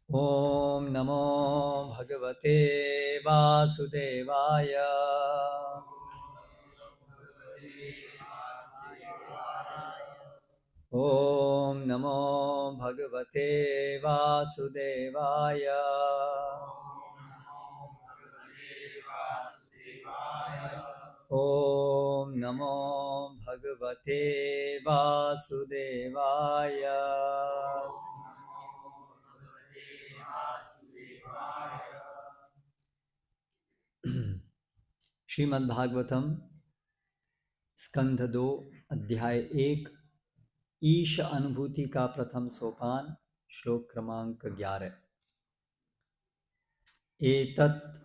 ओम नमो भगवते वासुदेवाय। ओम नमो भगवते वासुदेवाय। ओम नमो भगवते वासुदेवाय। श्रीमद् भागवतम स्कंध 2 अध्याय 1 ईश अनुभूति का प्रथम सोपान श्लोक क्रमांक 11। एतत्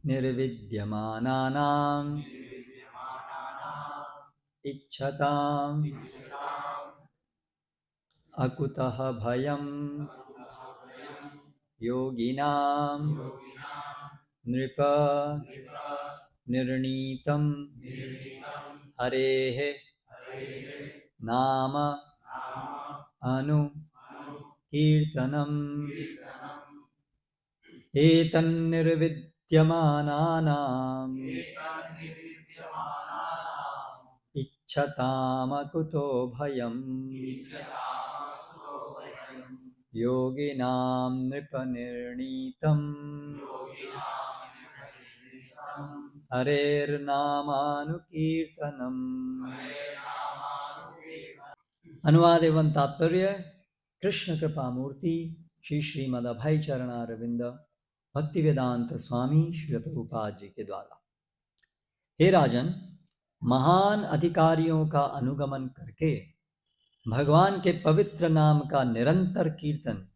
निर्विद्यमानानां इच्छताम् अकुतः भयं योगिनां नृप निर्णीतं हरेः नाम अनु कीर्तनम् एतन्निर्विद्यमानानाम् इच्छतामकुतो भयम् योगिनां नृपनिर्णीतम् हरेर्नामानुकीर्तनम्। अनुवाद एवं तात्पर्य कृष्ण कृपा मूर्ति श्री श्रीमद् अभय चरणारविंद भक्तिवेदांत स्वामी श्री प्रभुपाद जी के द्वारा। हे राजन, महान अधिकारियों का अनुगमन करके भगवान के पवित्र नाम का निरंतर कीर्तन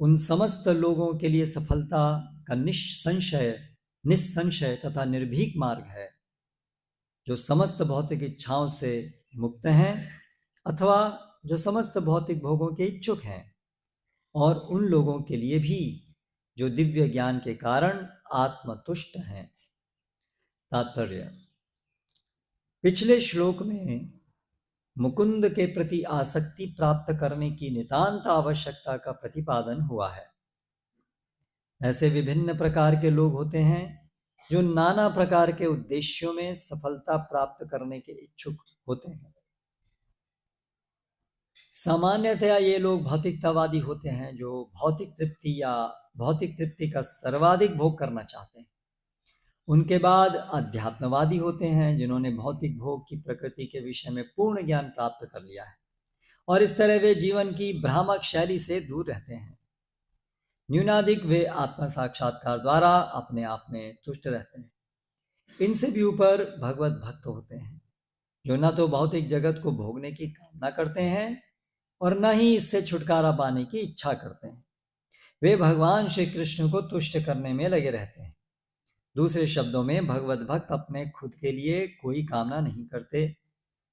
उन समस्त लोगों के लिए सफलता का निस्संशय तथा निर्भीक मार्ग है जो समस्त भौतिक इच्छाओं से मुक्त हैं अथवा जो समस्त भौतिक भोगों के इच्छुक हैं, और उन लोगों के लिए भी जो दिव्य ज्ञान के कारण आत्मतुष्ट हैं। तात्पर्य: पिछले श्लोक में मुकुंद के प्रति आसक्ति प्राप्त करने की नितांत आवश्यकता का प्रतिपादन हुआ है। ऐसे विभिन्न प्रकार के लोग होते हैं जो नाना प्रकार के उद्देश्यों में सफलता प्राप्त करने के इच्छुक होते हैं। सामान्यतया ये लोग भौतिकतावादी होते हैं जो भौतिक तृप्ति का सर्वाधिक भोग करना चाहते हैं। उनके बाद अध्यात्मवादी होते हैं जिन्होंने भौतिक भोग की प्रकृति के विषय में पूर्ण ज्ञान प्राप्त कर लिया है और इस तरह वे जीवन की भ्रामक शैली से दूर रहते हैं। न्यूनाधिक वे आत्म साक्षात्कार द्वारा अपने आप में तुष्ट रहते हैं। इनसे भी ऊपर भगवत भक्त होते हैं जो न तो भौतिक जगत को भोगने की कामना करते हैं और न ही इससे छुटकारा पाने की इच्छा करते हैं। वे भगवान श्री कृष्ण को तुष्ट करने में लगे रहते हैं। दूसरे शब्दों में भगवत भक्त अपने खुद के लिए कोई कामना नहीं करते।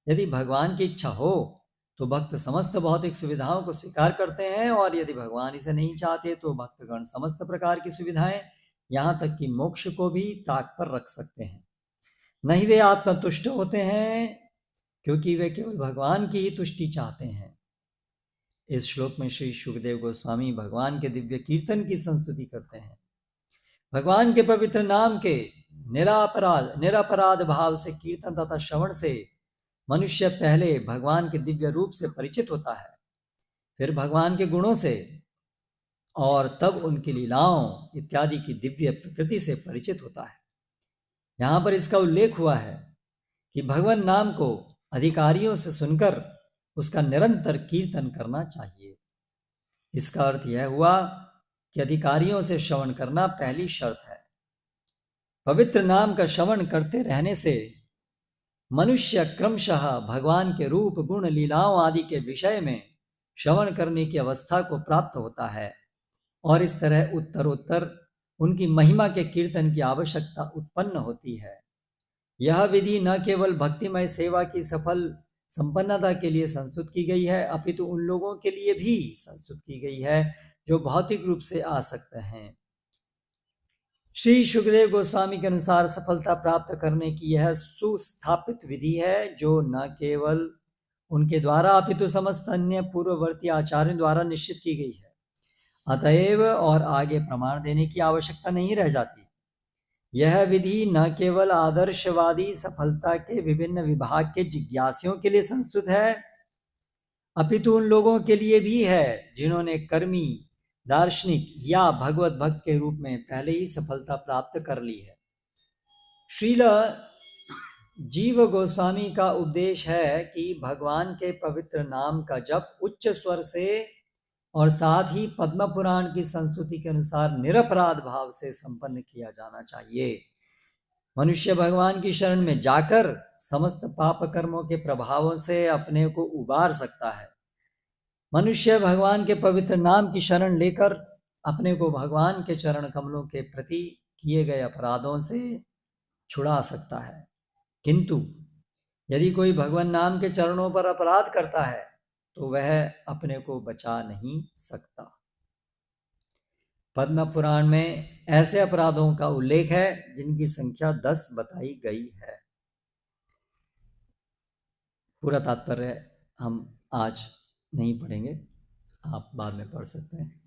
यदि भगवान की इच्छा हो तो भक्त समस्त भौतिक सुविधाओं को स्वीकार करते हैं, और यदि भगवान इसे नहीं चाहते तो भक्तगण समस्त प्रकार की सुविधाएं, यहाँ तक कि मोक्ष को भी ताक पर रख सकते हैं। नहीं, वे आत्मतुष्ट होते हैं क्योंकि वे केवल भगवान की ही तुष्टि चाहते हैं। इस श्लोक में श्री शुकदेव गोस्वामी भगवान के दिव्य कीर्तन की संस्तुति करते हैं। भगवान के पवित्र नाम के निरापराध भाव से कीर्तन तथा श्रवण से मनुष्य पहले भगवान के दिव्य रूप से परिचित होता है, फिर भगवान के गुणों से, और तब उनकी लीलाओं इत्यादि की दिव्य प्रकृति से परिचित होता है। यहाँ पर इसका उल्लेख हुआ है कि भगवान नाम को अधिकारियों से सुनकर उसका निरंतर कीर्तन करना चाहिए। इसका अर्थ यह हुआ कि अधिकारियों से श्रवण करना पहली शर्त है। पवित्र नाम का श्रवण करते रहने से मनुष्य क्रमशः भगवान के रूप, गुण, लीलाओं आदि के विषय में श्रवण करने की अवस्था को प्राप्त होता है, और इस तरह उत्तरोत्तर उनकी महिमा के कीर्तन की आवश्यकता उत्पन्न होती है। यह विधि न केवल भक्तिमय सेवा की सफल संपन्नता के लिए संस्तुत की गई है, अपितु उन लोगों के लिए भी संस्तुत की गई है जो भौतिक रूप से आसक्त हैं। श्री सुखदेव गोस्वामी के अनुसार सफलता प्राप्त करने की यह सुस्थापित विधि है जो न केवल उनके द्वारा अपितु समस्त अन्य पूर्ववर्ती आचार्यों द्वारा निश्चित की गई है। अतएव और आगे प्रमाण देने की आवश्यकता नहीं रह जाती। यह विधि न केवल आदर्शवादी सफलता के विभिन्न विभाग के जिज्ञासियों के लिए संस्तुत है, अपितु उन लोगों के लिए भी है जिन्होंने कर्मी, दार्शनिक या भगवत भक्त के रूप में पहले ही सफलता प्राप्त कर ली है। श्रील जीव गोस्वामी का उपदेश है कि भगवान के पवित्र नाम का जप उच्च स्वर से और साथ ही पद्म पुराण की संस्तुति के अनुसार निरपराध भाव से संपन्न किया जाना चाहिए। मनुष्य भगवान की शरण में जाकर समस्त पाप कर्मों के प्रभावों से अपने को उबार सकता है। मनुष्य भगवान के पवित्र नाम की शरण लेकर अपने को भगवान के चरण कमलों के प्रति किए गए अपराधों से छुड़ा सकता है। किंतु यदि कोई भगवान नाम के चरणों पर अपराध करता है तो वह अपने को बचा नहीं सकता। पद्म पुराण में ऐसे अपराधों का उल्लेख है जिनकी संख्या 10 बताई गई है। पूरा तात्पर्य हम आज नहीं पढ़ेंगे, आप बाद में पढ़ सकते हैं।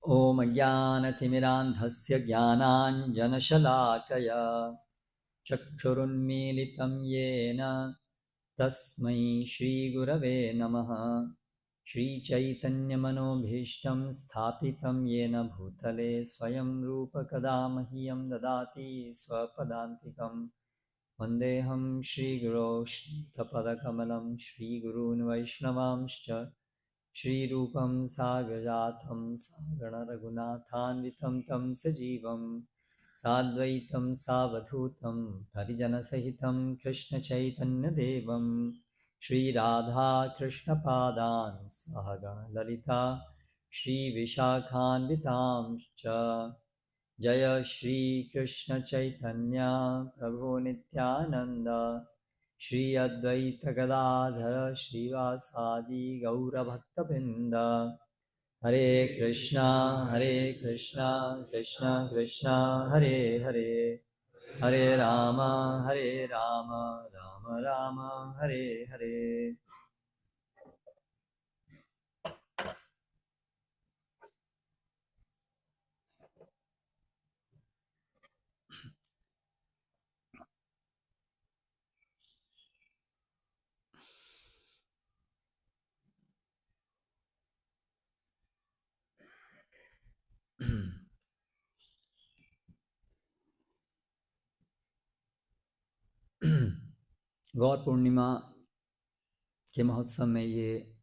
ओम ज्ञानतिमिरान्धस्य ज्ञानाञ्जनशलाकया चक्षुरुन्मीलितं येन तस्मै श्रीगुरवे नमः। श्रीचैतन्यमनोभीष्टं स्थापितं येन भूतले स्वयं रूप कदा मह्यं ददाति स्वपदान्तिकं। वन्देऽहं श्रीगुरो श्रीयुतपदकमलं श्रीगुरून् वैष्णवांश्च श्रीरूपं साग्रजातं सागणरघुनाथान्वितं तं सजीवं साद्वैतं सावधूतं परिजनसहितं कृष्णचैतन्यदेवं श्रीराधाकृष्णपादान् सहगणललिता श्रीविशाखान्वितांश्च। जय श्रीकृष्णचैतन्य प्रभो नित्यानन्द श्री अद्वैत गदाधर श्रीवासादि गौरभक्तवृंद। हरे कृष्णा कृष्णा कृष्णा हरे हरे, हरे राम राम राम हरे हरे। गौर पूर्णिमा के महोत्सव में ये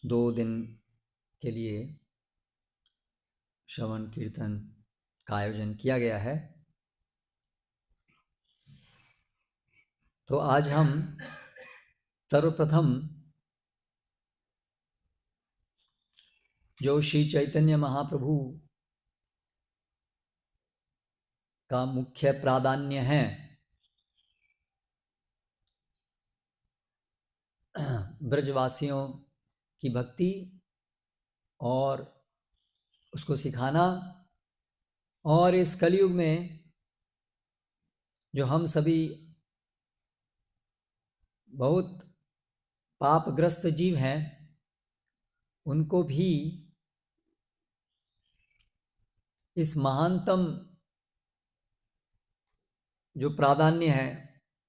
2 दिन के लिए श्रवण कीर्तन का आयोजन किया गया है। तो आज हम सर्वप्रथम जो श्री चैतन्य महाप्रभु का मुख्य प्राधान्य है, ब्रजवासियों की भक्ति और उसको सिखाना, और इस कलयुग में जो हम सभी बहुत पापग्रस्त जीव हैं उनको भी इस महानतम जो प्राधान्य है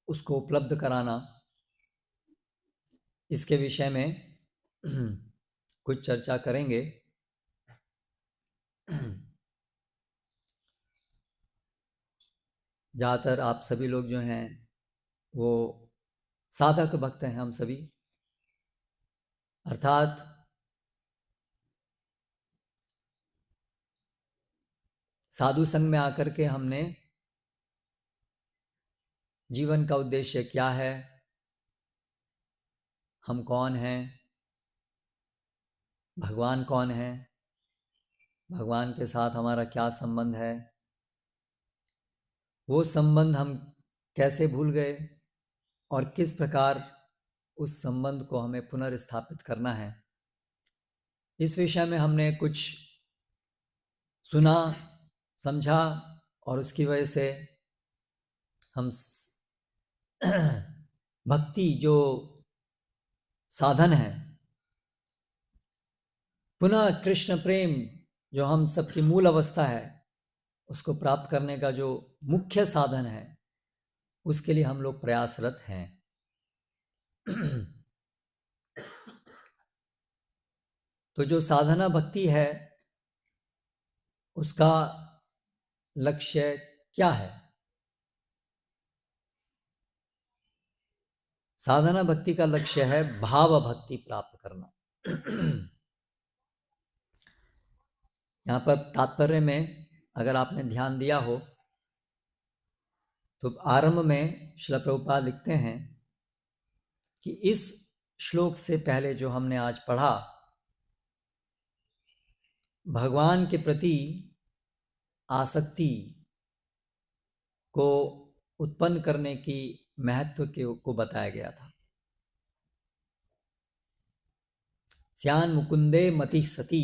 उसको उपलब्ध कराना, इसके विषय में कुछ चर्चा करेंगे। ज़्यादातर आप सभी लोग जो हैं वो साधक भक्त हैं, हम सभी, अर्थात साधु संग में आकर के हमने जीवन का उद्देश्य क्या है, हम कौन हैं, भगवान कौन है, भगवान के साथ हमारा क्या संबंध है, वो संबंध हम कैसे भूल गए और किस प्रकार उस संबंध को हमें पुनर्स्थापित करना है, इस विषय में हमने कुछ सुना समझा और उसकी वजह से हम भक्ति जो साधन है, पुनः कृष्ण प्रेम जो हम सबकी मूल अवस्था है, उसको प्राप्त करने का जो मुख्य साधन है, उसके लिए हम लोग प्रयासरत हैं। तो जो साधना भक्ति है, उसका लक्ष्य क्या है? साधना भक्ति का लक्ष्य है भाव भक्ति प्राप्त करना। यहाँ पर तात्पर्य में अगर आपने ध्यान दिया हो तो आरंभ में श्रील प्रभुपाद लिखते हैं कि इस श्लोक से पहले जो हमने आज पढ़ा, भगवान के प्रति आसक्ति को उत्पन्न करने की महत्व को बताया गया था। स्यान मुकुंदे मति सती,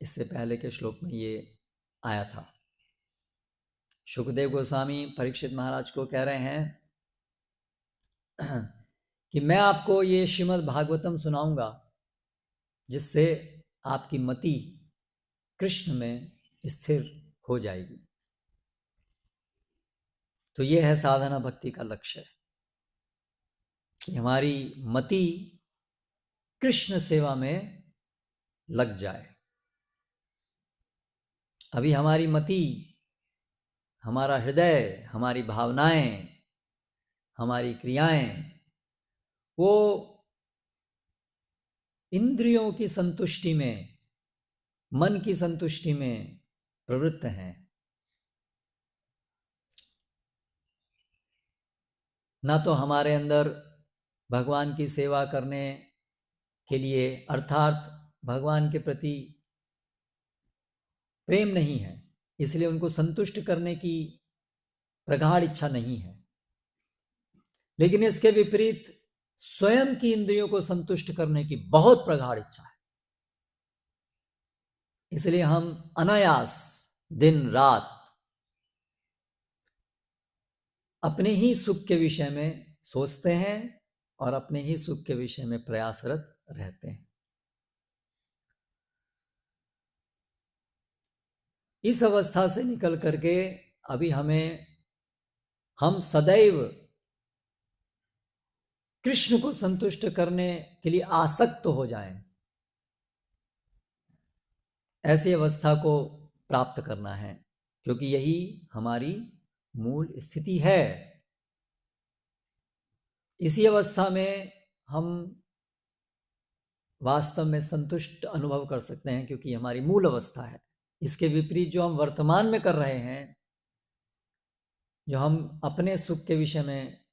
इससे पहले के श्लोक में ये आया था। सुखदेव गोस्वामी परीक्षित महाराज को कह रहे हैं कि मैं आपको ये श्रीमद् भागवतम सुनाऊंगा जिससे आपकी मति कृष्ण में स्थिर हो जाएगी। तो ये है साधना भक्ति का लक्ष्य, कि हमारी मति कृष्ण सेवा में लग जाए। अभी हमारी मति, हमारा हृदय, हमारी भावनाएं, हमारी क्रियाएं, वो इंद्रियों की संतुष्टि में, मन की संतुष्टि में प्रवृत्त हैं, ना तो हमारे अंदर भगवान की सेवा करने के लिए अर्थात भगवान के प्रति प्रेम नहीं है, इसलिए उनको संतुष्ट करने की प्रगाढ़ इच्छा नहीं है। लेकिन इसके विपरीत स्वयं की इंद्रियों को संतुष्ट करने की बहुत प्रगाढ़ इच्छा है। इसलिए हम अनायास दिन रात अपने ही सुख के विषय में सोचते हैं और अपने ही सुख के विषय में प्रयासरत रहते हैं। इस अवस्था से निकल करके अभी हम सदैव कृष्ण को संतुष्ट करने के लिए आसक्त हो जाएं, ऐसी अवस्था को प्राप्त करना है, क्योंकि यही हमारी मूल स्थिति है। इसी अवस्था में हम वास्तव में संतुष्ट अनुभव कर सकते हैं, क्योंकि हमारी मूल अवस्था है। इसके विपरीत जो हम वर्तमान में कर रहे हैं, जो हम अपने सुख के विषय में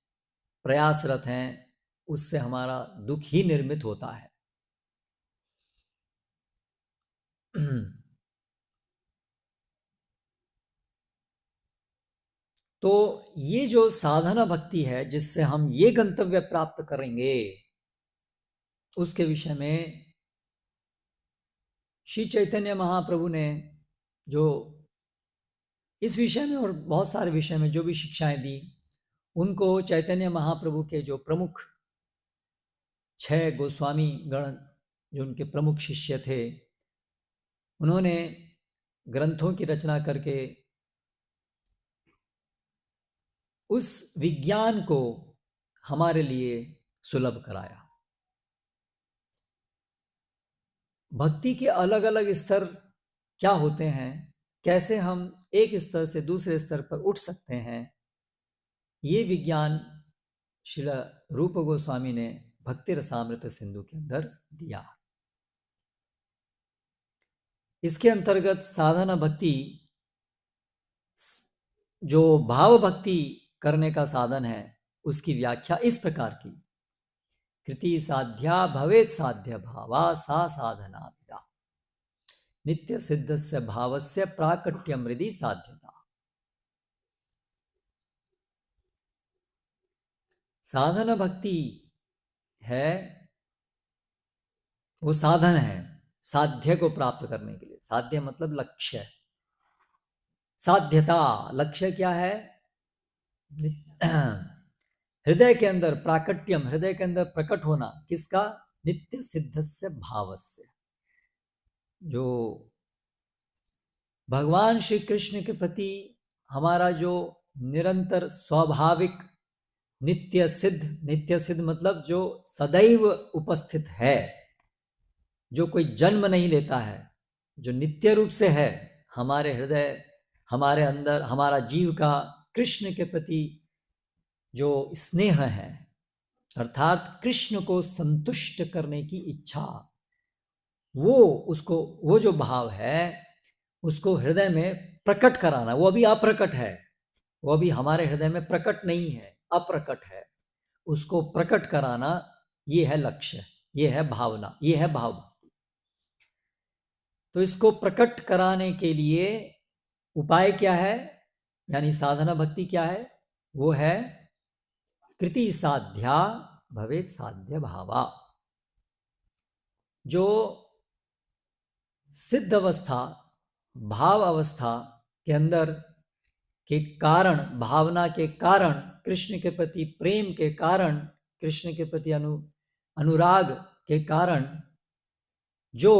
प्रयासरत हैं, उससे हमारा दुख ही निर्मित होता है। तो ये जो साधना भक्ति है, जिससे हम ये गंतव्य प्राप्त करेंगे, उसके विषय में श्री चैतन्य महाप्रभु ने जो इस विषय में और बहुत सारे विषय में जो भी शिक्षाएं दी, उनको चैतन्य महाप्रभु के जो प्रमुख 6 गोस्वामी गण, जो उनके प्रमुख शिष्य थे, उन्होंने ग्रंथों की रचना करके उस विज्ञान को हमारे लिए सुलभ कराया। भक्ति के अलग अलग स्तर क्या होते हैं, कैसे हम एक स्तर से दूसरे स्तर पर उठ सकते हैं, ये विज्ञान श्रील रूप गोस्वामी ने भक्ति रसामृत सिंधु के अंदर दिया। इसके अंतर्गत साधना भक्ति, जो भाव भक्ति करने का साधन है, उसकी व्याख्या इस प्रकार की: कृति साध्या भवेत् साध्य भावा सा साधना विदा, नित्य सिद्धस्य भावस्य प्राकट्यम हृदि साध्यता। साधना भक्ति है, वो साधन है साध्य को प्राप्त करने के लिए। साध्य मतलब लक्ष्य, साध्यता। लक्ष्य क्या है? हृदय के अंदर प्राकट्यम, हृदय के अंदर प्रकट होना किसका? नित्य सिद्धस्य भावस्य। जो भगवान श्री कृष्ण के प्रति हमारा जो निरंतर स्वाभाविक नित्य सिद्ध मतलब जो सदैव उपस्थित है, जो कोई जन्म नहीं लेता है, जो नित्य रूप से है हमारे हृदय, हमारे अंदर, हमारा जीव का कृष्ण के प्रति जो स्नेह है, अर्थात कृष्ण को संतुष्ट करने की इच्छा, वो जो भाव है उसको हृदय में प्रकट कराना। वो अभी अप्रकट है, वो अभी हमारे हृदय में प्रकट नहीं है, अप्रकट है। उसको प्रकट कराना, ये है लक्ष्य, ये है भावना, ये है भाव भक्ति। तो इसको प्रकट कराने के लिए उपाय क्या है, यानी साधना भक्ति क्या है? वो है कृति साध्या भवेत साध्य भावा। जो सिद्ध अवस्था, भाव अवस्था के अंदर के कारण, भावना के कारण, कृष्ण के प्रति प्रेम के कारण, कृष्ण के प्रति अनुराग के कारण जो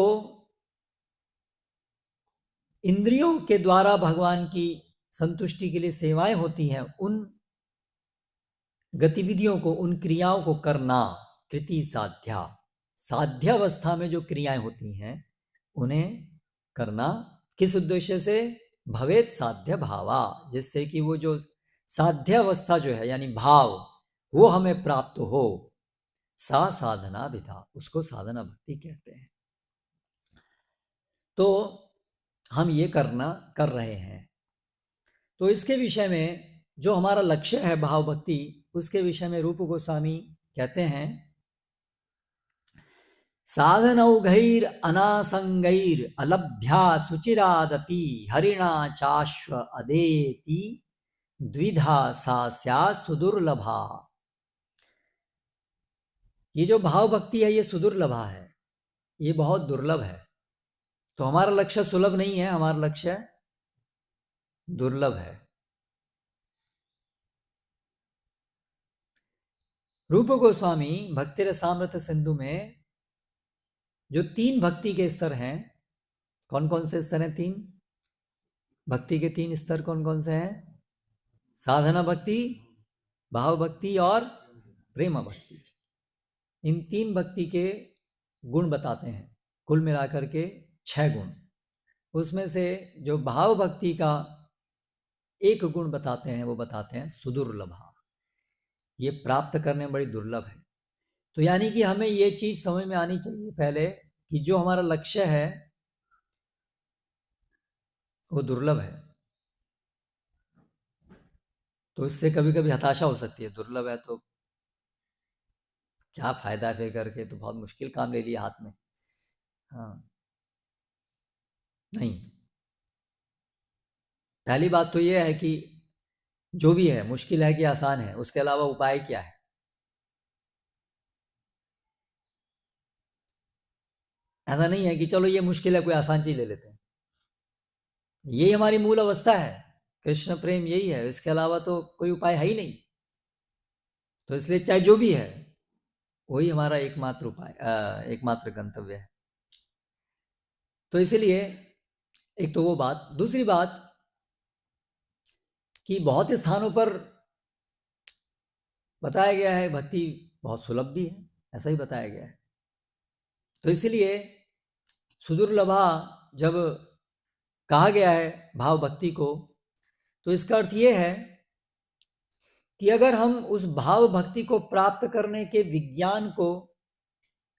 इंद्रियों के द्वारा भगवान की संतुष्टि के लिए सेवाएं होती हैं, उन गतिविधियों को, उन क्रियाओं को करना कृति साध्या। साध्यावस्था में जो क्रियाएं होती हैं उन्हें करना किस उद्देश्य से? भवेत साध्य भावा, जिससे कि वो जो साध्यावस्था जो है यानी भाव, वो हमें प्राप्त हो। सा साधना विधा, उसको साधना भक्ति कहते हैं। तो हम ये कर रहे हैं। तो इसके विषय में जो हमारा लक्ष्य है भाव भक्ति, उसके विषय में रूप गोस्वामी कहते हैं, साधनौघैर अनासंगैर अलभ्या सुचिरादपि हरिणा चाश्व अदेति द्विधा सा स्या सुदुर्लभा। ये जो भाव भक्ति है ये सुदुर्लभा है, ये बहुत दुर्लभ है। तो हमारा लक्ष्य सुलभ नहीं है, हमारा लक्ष्य दुर्लभ है। रूप गोस्वामी भक्ति रसामृत सिंधु में जो 3 भक्ति के स्तर हैं, कौन कौन से स्तर हैं? 3 भक्ति के 3 स्तर कौन कौन से हैं? साधना भक्ति, भाव भक्ति और प्रेम भक्ति। इन 3 भक्ति के गुण बताते हैं, कुल मिलाकर के 6 गुण। उसमें से जो भाव भक्ति का एक गुण बताते हैं वो बताते हैं सुदुर्लभा, ये प्राप्त करने में बड़ी दुर्लभ है। तो यानी कि हमें ये चीज समझ में आनी चाहिए पहले कि जो हमारा लक्ष्य है वो दुर्लभ है। तो इससे कभी कभी हताशा हो सकती है, दुर्लभ है तो क्या फायदा फिर करके, तो बहुत मुश्किल काम ले लिया हाथ में। हाँ, नहीं, पहली बात तो ये है कि जो भी है मुश्किल है कि आसान है, उसके अलावा उपाय क्या है। ऐसा नहीं है कि चलो ये मुश्किल है कोई आसान चीज ले लेते हैं। यही हमारी मूल अवस्था है, कृष्ण प्रेम यही है, इसके अलावा तो कोई उपाय है ही नहीं। तो इसलिए चाहे जो भी है वही हमारा एकमात्र उपाय, एकमात्र गंतव्य है। तो इसीलिए एक तो वो बात, दूसरी बात कि बहुत स्थानों पर बताया गया है भक्ति बहुत सुलभ भी है, ऐसा ही बताया गया है। तो इसीलिए सुदुर्लभा जब कहा गया है भाव भक्ति को, तो इसका अर्थ यह है कि अगर हम उस भाव भक्ति को प्राप्त करने के विज्ञान को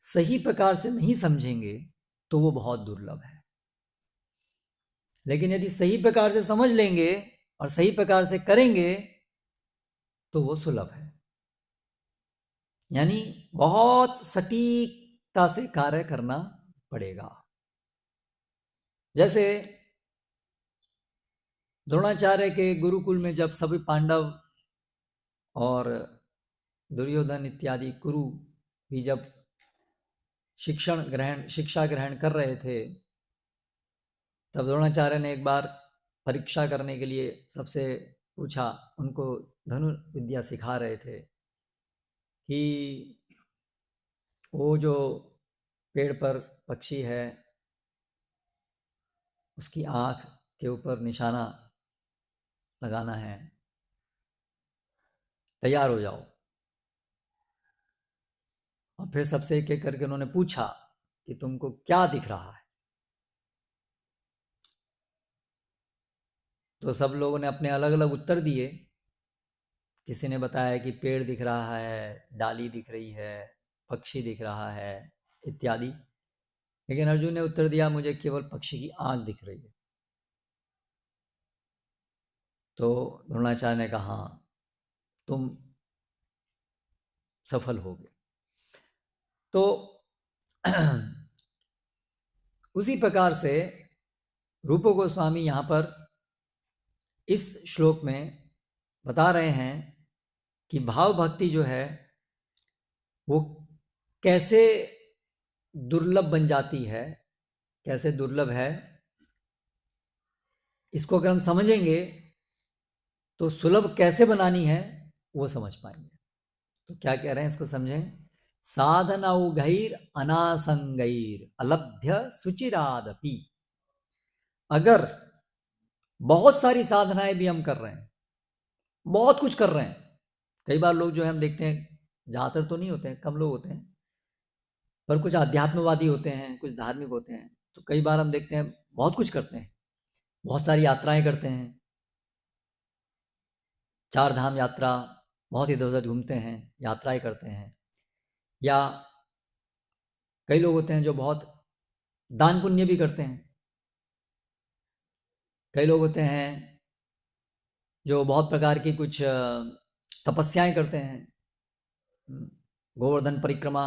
सही प्रकार से नहीं समझेंगे तो वो बहुत दुर्लभ है। लेकिन यदि सही प्रकार से समझ लेंगे और सही प्रकार से करेंगे तो वो सुलभ है। यानी बहुत सटीकता से कार्य करना पड़ेगा। जैसे द्रोणाचार्य के गुरुकुल में जब सभी पांडव और दुर्योधन इत्यादि कुरु भी जब शिक्षा ग्रहण कर रहे थे, तब द्रोणाचार्य ने एक बार परीक्षा करने के लिए सबसे पूछा, उनको धनु विद्या सिखा रहे थे, कि वो जो पेड़ पर पक्षी है उसकी आँख के ऊपर निशाना लगाना है, तैयार हो जाओ। और फिर सबसे एक एक करके उन्होंने पूछा कि तुमको क्या दिख रहा है। तो सब लोगों ने अपने अलग अलग उत्तर दिए। किसी ने बताया कि पेड़ दिख रहा है, डाली दिख रही है, पक्षी दिख रहा है इत्यादि। लेकिन अर्जुन ने उत्तर दिया मुझे केवल पक्षी की आंख दिख रही है। तो द्रोणाचार्य ने कहा हाँ, तुम सफल हो गए। तो उसी प्रकार से रूप गोस्वामी यहाँ पर इस श्लोक में बता रहे हैं कि भाव भक्ति जो है वो कैसे दुर्लभ बन जाती है, कैसे दुर्लभ है। इसको अगर हम समझेंगे तो सुलभ कैसे बनानी है वो समझ पाएंगे। तो क्या कह रहे हैं इसको समझें। साधनौघैर अनासंगैर अलभ्य सुचिरादपि। अगर बहुत सारी साधनाएं भी हम कर रहे हैं, बहुत कुछ कर रहे हैं, कई बार लोग जो है हम देखते हैं, ज़्यादातर तो नहीं होते हैं, कम लोग होते हैं, पर कुछ अध्यात्मवादी होते हैं, कुछ धार्मिक होते हैं, तो कई बार हम देखते हैं बहुत कुछ करते हैं, बहुत सारी यात्राएं करते हैं, 4 धाम यात्रा, बहुत इधर उधर घूमते हैं, यात्राएं करते हैं। या कई लोग होते हैं जो बहुत दान पुण्य भी करते हैं। कई लोग होते हैं जो बहुत प्रकार की कुछ तपस्याएं करते हैं, गोवर्धन परिक्रमा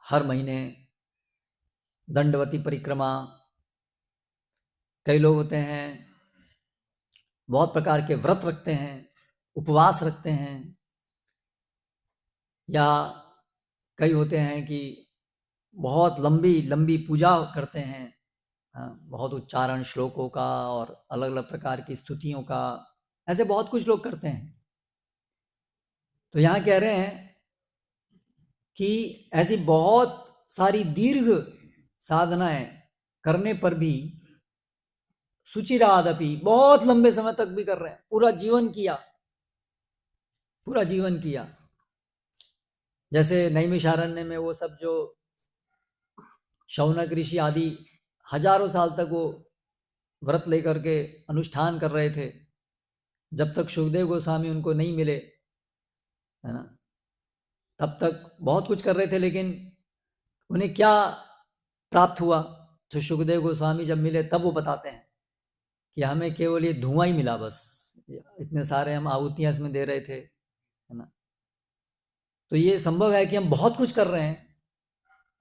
हर महीने, दंडवती परिक्रमा। कई लोग होते हैं बहुत प्रकार के व्रत रखते हैं, उपवास रखते हैं। या कई होते हैं कि बहुत लंबी लंबी पूजा करते हैं, बहुत उच्चारण श्लोकों का और अलग अलग प्रकार की स्तुतियों का, ऐसे बहुत कुछ लोग करते हैं। तो यहाँ कह रहे हैं कि ऐसी बहुत सारी दीर्घ साधनाएं करने पर भी सुचिरादपि, बहुत लंबे समय तक भी कर रहे हैं, पूरा जीवन किया, पूरा जीवन किया। जैसे नैमिषारण्य में वो सब जो शौनक ऋषि आदि हजारों साल तक वो व्रत लेकर के अनुष्ठान कर रहे थे, जब तक सुखदेव गोस्वामी उनको नहीं मिले, है ना, तब तक बहुत कुछ कर रहे थे। लेकिन उन्हें क्या प्राप्त हुआ? तो सुखदेव गोस्वामी जब मिले तब वो बताते हैं कि हमें केवल ये धुआं ही मिला, बस इतने सारे हम आहुतियां इसमें दे रहे थे, है ना। तो ये संभव है कि हम बहुत कुछ कर रहे हैं,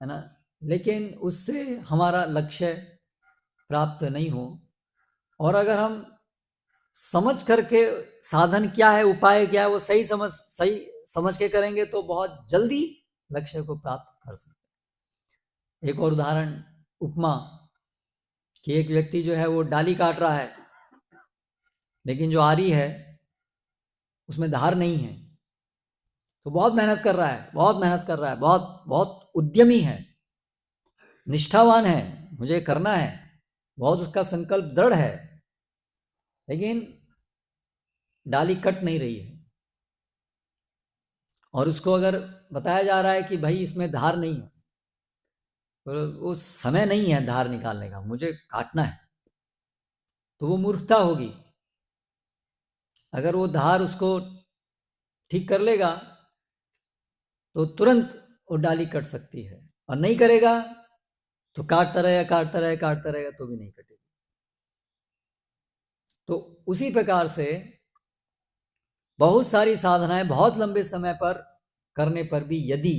है ना, लेकिन उससे हमारा लक्ष्य प्राप्त नहीं हो। और अगर हम समझ करके साधन क्या है, उपाय क्या है, वो सही समझ के करेंगे तो बहुत जल्दी लक्ष्य को प्राप्त कर सकते हैं। एक और उदाहरण, उपमा, कि एक व्यक्ति जो है वो डाली काट रहा है, लेकिन जो आरी है उसमें धार नहीं है, तो बहुत मेहनत कर रहा है, बहुत मेहनत कर रहा है, बहुत बहुत उद्यमी है, निष्ठावान है, मुझे करना है, बहुत उसका संकल्प दृढ़ है, लेकिन डाली कट नहीं रही है। और उसको अगर बताया जा रहा है कि भाई इसमें धार नहीं है, तो वो समय नहीं है धार निकालने का, मुझे काटना है, तो वो मूर्खता होगी। अगर वो धार उसको ठीक कर लेगा तो तुरंत वो डाली कट सकती है, और नहीं करेगा तो काटता रहेगा, काटता रहेगा, काटता रहेगा, तो भी नहीं कटेगी। तो उसी प्रकार से बहुत सारी साधनाएं बहुत लंबे समय पर करने पर भी यदि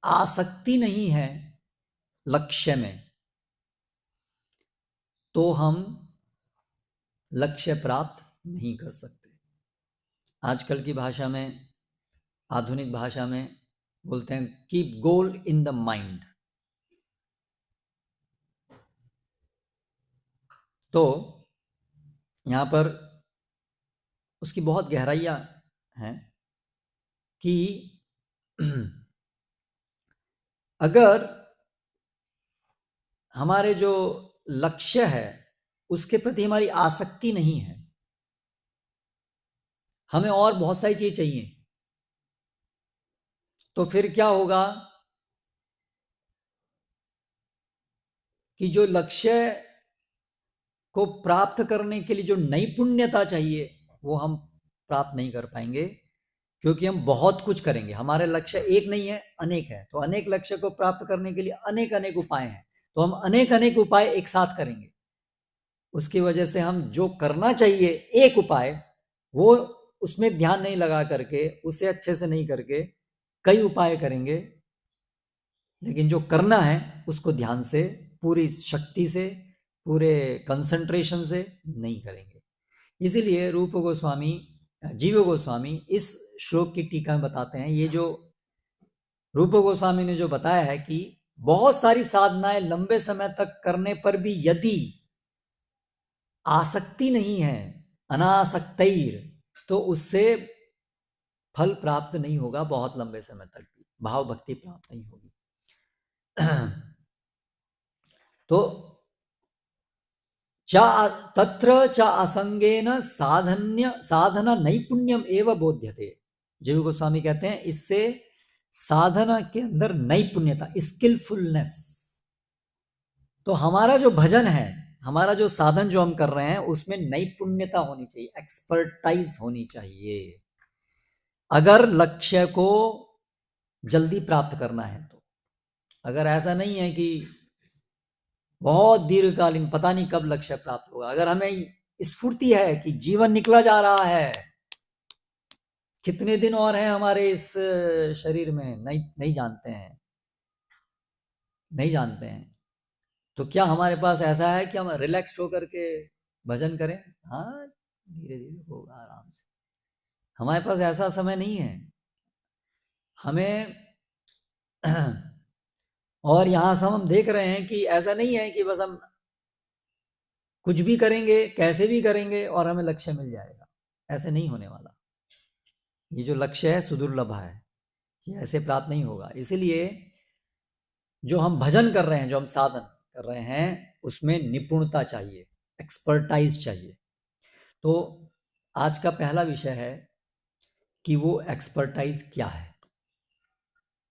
आसक्ति नहीं है लक्ष्य में, तो हम लक्ष्य प्राप्त नहीं कर सकते। आजकल की भाषा में, आधुनिक भाषा में बोलते हैं keep goal in the mind. तो यहां पर उसकी बहुत गहराइयां हैं। कि अगर हमारे जो लक्ष्य है उसके प्रति हमारी आसक्ति नहीं है, हमें और बहुत सारी चीज चाहिए, तो फिर क्या होगा कि जो लक्ष्य को प्राप्त करने के लिए जो नैपुण्यता चाहिए वो हम प्राप्त नहीं कर पाएंगे, क्योंकि हम बहुत कुछ करेंगे। हमारे लक्ष्य एक नहीं है, अनेक है। तो अनेक लक्ष्य को प्राप्त करने के लिए अनेक अनेक उपाय हैं, तो हम अनेक अनेक उपाय एक साथ करेंगे। उसकी वजह से हम जो करना चाहिए एक उपाय, वो उसमें ध्यान नहीं लगा करके, उसे अच्छे से नहीं करके कई उपाय करेंगे, लेकिन जो करना है उसको ध्यान से, पूरी शक्ति से, पूरे कंसंट्रेशन से नहीं करेंगे। इसीलिए रूप गोस्वामी, जीव गोस्वामी इस श्लोक की टीका में बताते हैं, ये जो रूप गोस्वामी ने जो बताया है कि बहुत सारी साधनाएं लंबे समय तक करने पर भी यदि आसक्ति नहीं है, अनासक्तिर, तो उससे फल प्राप्त नहीं होगा बहुत लंबे समय तक भी, भाव भक्ति प्राप्त नहीं होगी। तो तत्र च असंगेन साधन्य साधना नैपुण्यम एवं बोध्यते। जीव गोस्वामी कहते हैं इससे साधना के अंदर नैपुण्यता, स्किलफुलनेस, तो हमारा जो भजन है, हमारा जो साधन जो हम कर रहे हैं उसमें नैपुण्यता होनी चाहिए, एक्सपर्टाइज होनी चाहिए, अगर लक्ष्य को जल्दी प्राप्त करना है तो। अगर ऐसा नहीं है कि बहुत दीर्घकालीन पता नहीं कब लक्ष्य प्राप्त होगा, अगर हमें स्फूर्ति है कि जीवन निकला जा रहा है, कितने दिन और हैं हमारे इस शरीर में, नहीं जानते हैं, नहीं जानते हैं, तो क्या हमारे पास ऐसा है कि हम रिलैक्स्ड होकर के भजन करें? हाँ, धीरे धीरे होगा, आराम से। हमारे पास ऐसा समय नहीं है हमें। और यहां से हम देख रहे हैं कि ऐसा नहीं है कि बस हम कुछ भी करेंगे, कैसे भी करेंगे और हमें लक्ष्य मिल जाएगा, ऐसे नहीं होने वाला। ये जो लक्ष्य है सुदुर्लभ है, ये ऐसे प्राप्त नहीं होगा। इसीलिए जो हम भजन कर रहे हैं, जो हम साधन कर रहे हैं, उसमें निपुणता चाहिए, एक्सपर्टाइज चाहिए। तो आज का पहला विषय है कि वो एक्सपर्टाइज क्या है,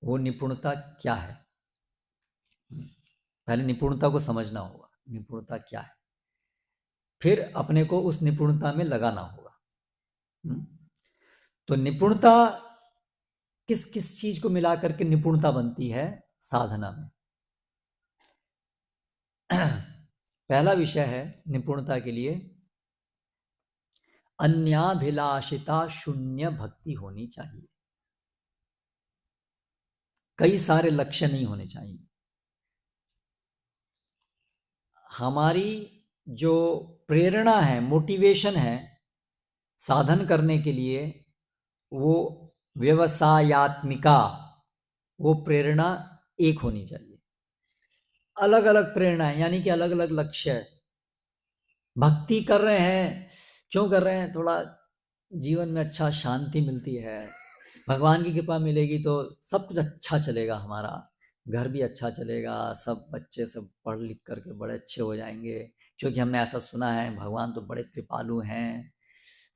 वो निपुणता क्या है। पहले निपुणता को समझना होगा, निपुणता क्या है, फिर अपने को उस निपुणता में लगाना होगा। तो निपुणता किस किस चीज को मिलाकर के निपुणता बनती है साधना में। पहला विषय है निपुणता के लिए, अन्याभिलाषिता शून्य भक्ति होनी चाहिए। कई सारे लक्ष्य नहीं होने चाहिए। हमारी जो प्रेरणा है, मोटिवेशन है साधन करने के लिए, वो व्यवसायात्मिका, वो प्रेरणा एक होनी चाहिए। अलग अलग प्रेरणाएं, यानी कि अलग अलग लक्ष्य। भक्ति कर रहे हैं, क्यों कर रहे हैं? थोड़ा जीवन में अच्छा शांति मिलती है, भगवान की कृपा मिलेगी तो सब कुछ अच्छा चलेगा, हमारा घर भी अच्छा चलेगा, सब बच्चे सब पढ़ लिख करके बड़े अच्छे हो जाएंगे, क्योंकि हमने ऐसा सुना है भगवान तो बड़े कृपालु हैं,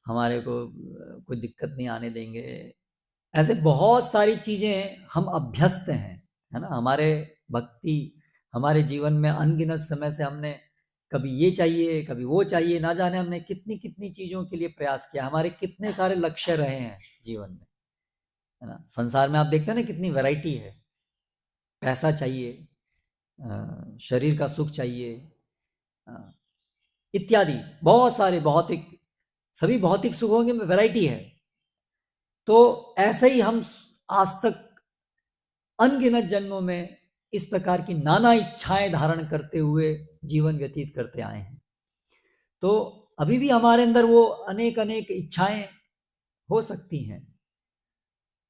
हमारे को कोई दिक्कत नहीं आने देंगे। ऐसे बहुत सारी चीज़ें हम अभ्यस्त हैं, है ना। हमारे भक्ति, हमारे जीवन में अनगिनत समय से हमने कभी ये चाहिए, कभी वो चाहिए, ना जाने हमने कितनी कितनी चीज़ों के लिए प्रयास किया, हमारे कितने सारे लक्ष्य रहे हैं जीवन में, है ना। संसार में आप देखते हैं ना कितनी वैरायटी है, पैसा चाहिए, शरीर का सुख चाहिए, इत्यादि बहुत सारे भौतिक, सभी भौतिक सुखों की वैरायटी है। तो ऐसे ही हम आज तक अनगिनत जन्मों में इस प्रकार की नाना इच्छाएं धारण करते हुए जीवन व्यतीत करते आए हैं। तो अभी भी हमारे अंदर वो अनेक अनेक इच्छाएं हो सकती हैं,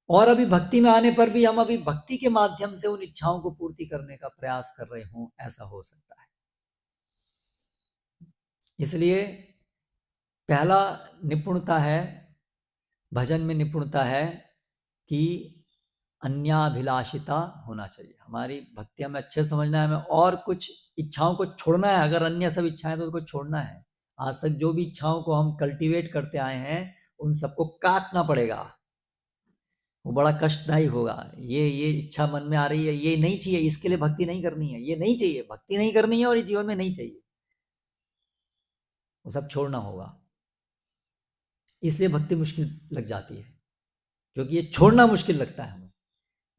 और अभी भक्ति में आने पर भी हम अभी भक्ति के माध्यम से उन इच्छाओं को पूर्ति करने का प्रयास कर रहे हों, ऐसा हो सकता है। इसलिए पहला निपुणता है, भजन में निपुणता है कि अन्याभिलाषिता होना चाहिए। हमारी भक्ति हमें अच्छे समझना है, हमें और कुछ इच्छाओं को छोड़ना है। अगर अन्य सब इच्छाएं तो उसको छोड़ना है। आज तक जो भी इच्छाओं को हम कल्टीवेट करते आए हैं उन सबको काटना पड़ेगा। वो बड़ा कष्टदायी होगा। ये इच्छा मन में आ रही है, ये नहीं चाहिए, इसके लिए भक्ति नहीं करनी है, ये नहीं चाहिए, भक्ति नहीं करनी है और ये जीवन में नहीं चाहिए, वो सब छोड़ना होगा। इसलिए भक्ति मुश्किल लग जाती है, क्योंकि ये छोड़ना मुश्किल लगता है हमें।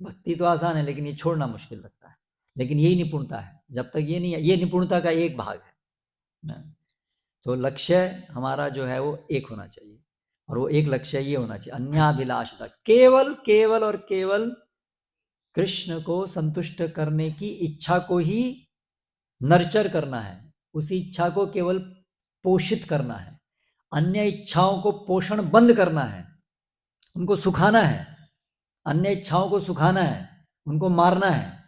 भक्ति तो आसान है लेकिन ये छोड़ना मुश्किल लगता है। लेकिन यही निपुणता है। जब तक ये नहीं है, ये निपुणता का एक भाग है ना। तो लक्ष्य हमारा जो है वो एक होना चाहिए, और वो एक लक्ष्य ये होना चाहिए, अन्याभिलाषता, केवल केवल और केवल कृष्ण को संतुष्ट करने की इच्छा को ही नर्चर करना है, उसी इच्छा को केवल पोषित करना है। अन्य इच्छाओं को पोषण बंद करना है, उनको सुखाना है। अन्य इच्छाओं को सुखाना है, उनको मारना है,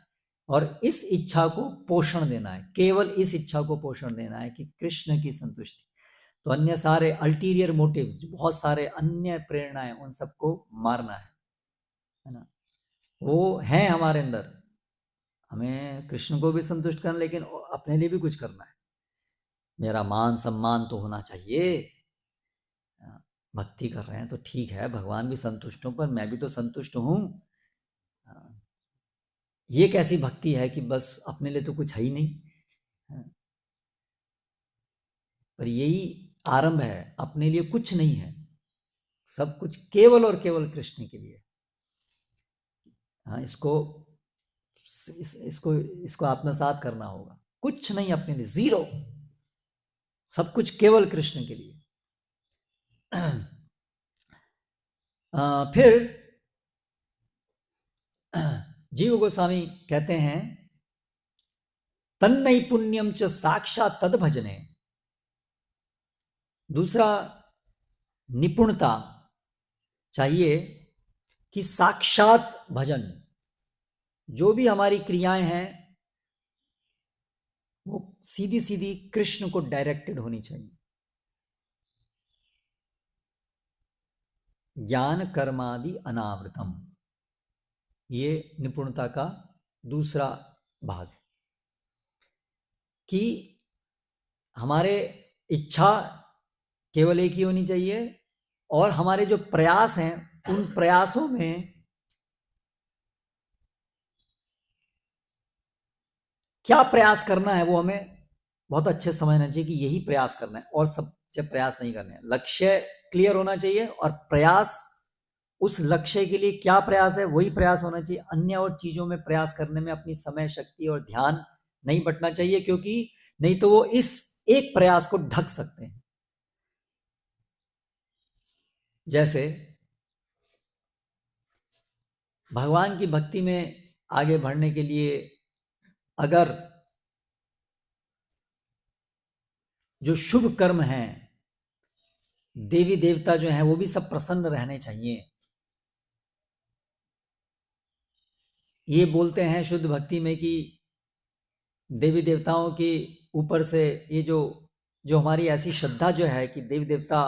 और इस इच्छा को पोषण देना है। केवल इस इच्छा को पोषण देना है कि कृष्ण की संतुष्टि। तो अन्य सारे अल्टीरियर मोटिव्स, बहुत सारे अन्य प्रेरणाएं, उन सबको मारना है ना। वो हैं हमारे अंदर, हमें कृष्ण को भी संतुष्ट करना, लेकिन अपने लिए भी कुछ करना है। मेरा मान सम्मान तो होना चाहिए। भक्ति कर रहे हैं तो ठीक है, भगवान भी संतुष्ट हो, पर मैं भी तो संतुष्ट हूं। ये कैसी भक्ति है कि बस अपने लिए तो कुछ है ही नहीं। पर यही आरंभ है, अपने लिए कुछ नहीं है, सब कुछ केवल और केवल कृष्ण के लिए। हाँ, इसको आत्मसात करना होगा। कुछ नहीं अपने लिए, जीरो, सब कुछ केवल कृष्ण के लिए। फिर जीव गोस्वामी कहते हैं, तन्नैपुण्यम च साक्षात तद भजने। दूसरा निपुणता चाहिए कि साक्षात भजन, जो भी हमारी क्रियाएं हैं वो सीधी सीधी कृष्ण को डायरेक्टेड होनी चाहिए। ज्ञान कर्मादि अनावृतम, ये निपुणता का दूसरा भाग है कि हमारे इच्छा केवल एक ही होनी चाहिए, और हमारे जो प्रयास हैं उन प्रयासों में क्या प्रयास करना है वो हमें बहुत अच्छे समझना चाहिए कि यही प्रयास करना है, और सब प्रयास नहीं करने हैं। लक्ष्य क्लियर होना चाहिए, और प्रयास, उस लक्ष्य के लिए क्या प्रयास है वही प्रयास होना चाहिए। अन्य और चीजों में प्रयास करने में अपनी समय, शक्ति और ध्यान नहीं बटना चाहिए, क्योंकि नहीं तो वो इस एक प्रयास को ढक सकते हैं। जैसे भगवान की भक्ति में आगे बढ़ने के लिए अगर जो शुभ कर्म हैं, देवी देवता जो हैं वो भी सब प्रसन्न रहने चाहिए। ये बोलते हैं शुद्ध भक्ति में कि देवी देवताओं के ऊपर से ये जो हमारी ऐसी श्रद्धा जो है कि देवी देवता,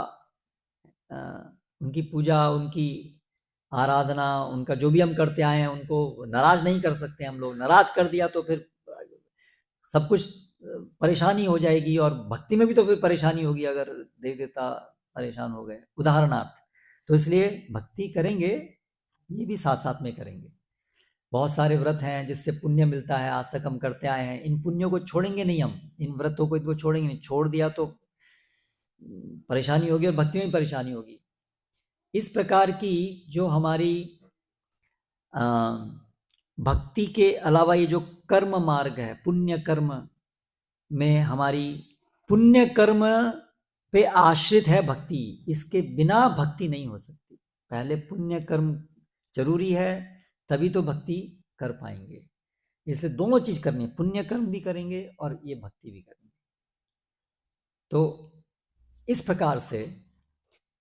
उनकी पूजा, उनकी आराधना, उनका जो भी हम करते आए हैं उनको नाराज नहीं कर सकते। हम लोग नाराज कर दिया तो फिर सब कुछ परेशानी हो जाएगी, और भक्ति में भी तो फिर परेशानी होगी अगर देवी देवता परेशान हो गए, उदाहरणार्थ। तो इसलिए भक्ति करेंगे, ये भी साथ साथ में करेंगे। बहुत सारे व्रत हैं जिससे पुण्य मिलता है, आज तक हम करते आए हैं, इन पुण्यों को छोड़ेंगे नहीं हम, इन व्रतों को इनको छोड़ेंगे नहीं। छोड़ दिया तो परेशानी होगी, और भक्ति में भी परेशानी होगी। इस प्रकार की जो हमारी भक्ति के अलावा ये जो कर्म मार्ग है, पुण्य कर्म में हमारी, पुण्य कर्म पे आश्रित है भक्ति, इसके बिना भक्ति नहीं हो सकती। पहले पुण्य कर्म जरूरी है, तभी तो भक्ति कर पाएंगे। इसलिए दोनों चीज करनी है, पुण्य कर्म भी करेंगे और ये भक्ति भी करेंगे। तो इस प्रकार से,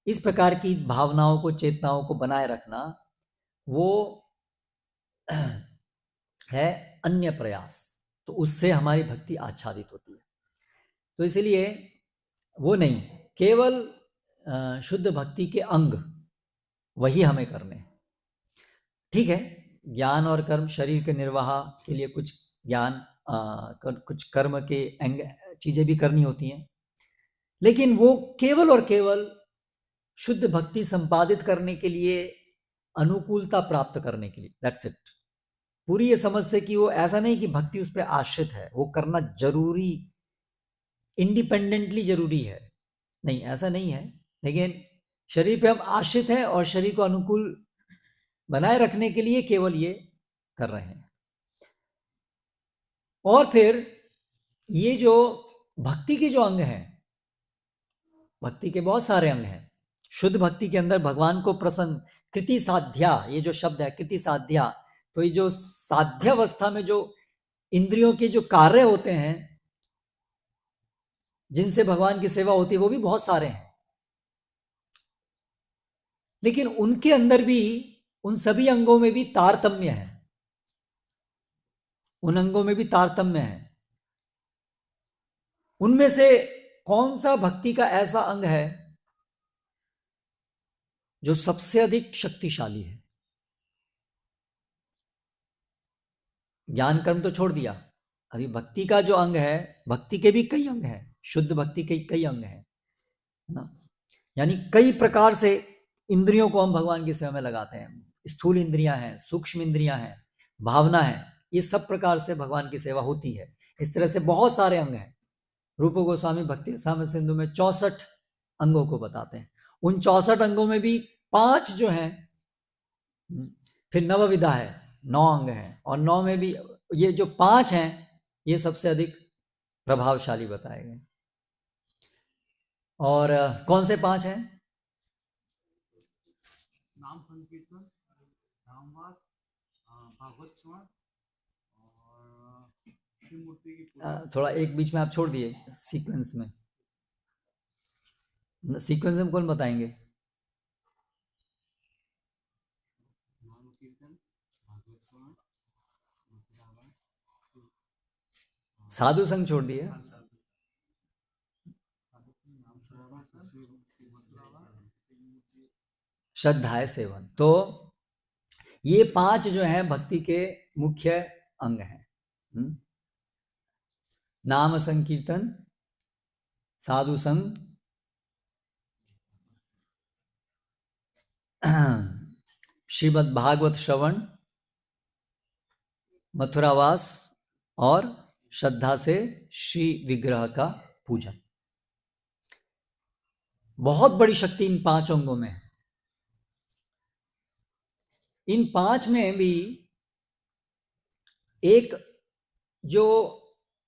इस प्रकार की भावनाओं को, चेतनाओं को बनाए रखना, वो है अन्य प्रयास। तो उससे हमारी भक्ति आच्छादित होती है। तो इसलिए वो नहीं, केवल शुद्ध भक्ति के अंग वही हमें करने हैं। ठीक है, ज्ञान और कर्म, शरीर के निर्वाह के लिए कुछ ज्ञान कुछ कर्म के चीजें भी करनी होती हैं, लेकिन वो केवल और केवल शुद्ध भक्ति संपादित करने के लिए, अनुकूलता प्राप्त करने के लिए, दैट्स इट। पूरी ये समझ से कि वो ऐसा नहीं कि भक्ति उस पर आश्रित है, वो करना जरूरी, इंडिपेंडेंटली जरूरी है, नहीं, ऐसा नहीं है। लेकिन शरीर पे हम आश्रित हैं और शरीर को अनुकूल बनाए रखने के लिए केवल ये कर रहे हैं। और फिर ये जो भक्ति के जो अंग हैं, भक्ति के बहुत सारे अंग हैं। शुद्ध भक्ति के अंदर भगवान को प्रसन्न, कृति साध्या, ये जो शब्द है कृति साध्या, तो ये जो साध्यावस्था में जो इंद्रियों के जो कार्य होते हैं जिनसे भगवान की सेवा होती है, वो भी बहुत सारे हैं, लेकिन उनके अंदर भी, उन सभी अंगों में भी तारतम्य है, उन अंगों में भी तारतम्य है। उनमें से कौन सा भक्ति का ऐसा अंग है जो सबसे अधिक शक्तिशाली है? ज्ञान कर्म तो छोड़ दिया, अभी भक्ति का जो अंग है, भक्ति के भी कई अंग हैं, शुद्ध भक्ति के कई अंग हैं ना, यानी कई प्रकार से इंद्रियों को हम भगवान की सेवा में लगाते हैं। स्थूल इंद्रियां हैं, सूक्ष्म इंद्रियां हैं, भावना है, ये सब प्रकार से भगवान की सेवा होती है। इस तरह से बहुत सारे अंग हैं। रूप गोस्वामी भक्ति रसामृत सिंधु में 64 अंगों को बताते हैं। उन 64 अंगों में भी 5 जो हैं, फिर नवविधा है, 9 अंग हैं, और 9 में भी ये जो 5 हैं ये सबसे अधिक प्रभावशाली बताए गए। और कौन से 5 हैं? नाम संकीर्तन, नामवास, भागवत श्रवण और शिव मूर्ति की पूजा। थोड़ा एक बीच में आप छोड़ दिए सीक्वेंस में, सीक्वेंस में कौन बताएंगे? नाम कीर्तन, भागवत श्रवण, साधु संग छोड़ दिए, श्रद्धाए सेवन। तो ये 5 जो हैं भक्ति के मुख्य अंग हैं। नाम संकीर्तन, साधु संग, श्रीमद् भागवत श्रवण, मथुरावास और श्रद्धा से श्री विग्रह का पूजन। बहुत बड़ी शक्ति इन 5 अंगों में है। इन 5 में भी एक जो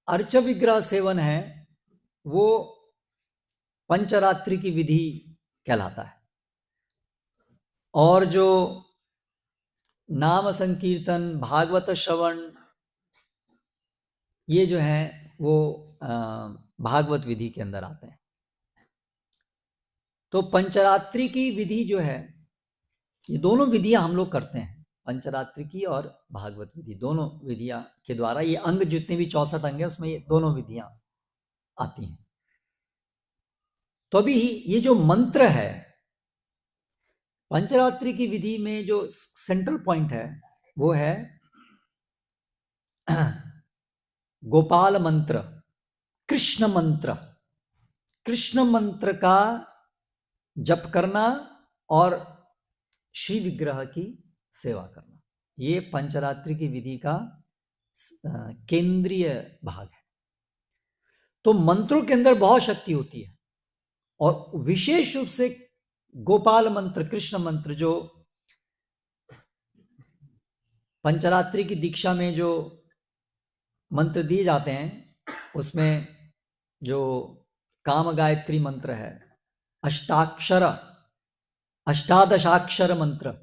अर्च विग्रह सेवन है वो पंचरात्रि की विधि कहलाता है, और जो नाम संकीर्तन, भागवत श्रवण, ये जो है वो भागवत विधि के अंदर आते हैं। तो पंचरात्रि की विधि जो है, ये दोनों विधियां हम लोग करते हैं, पंचरात्रि की और भागवत विधि, दोनों विधियां के द्वारा ये अंग, जितने भी 64 अंग है उसमें ये दोनों विधियां आती हैं। तो अभी ये जो मंत्र है, पंचरात्रि की विधि में जो सेंट्रल पॉइंट है वो है गोपाल मंत्र, कृष्ण मंत्र, कृष्ण मंत्र का जप करना और श्री विग्रह की सेवा करना, ये पंचरात्रि की विधि का केंद्रीय भाग है। तो मंत्रों के अंदर बहुत शक्ति होती है, और विशेष रूप से गोपाल मंत्र, कृष्ण मंत्र, जो पंचरात्रि की दीक्षा में जो मंत्र दिए जाते हैं उसमें जो काम गायत्री मंत्र है, अष्टाक्षर, अष्टादशाक्षर मंत्र,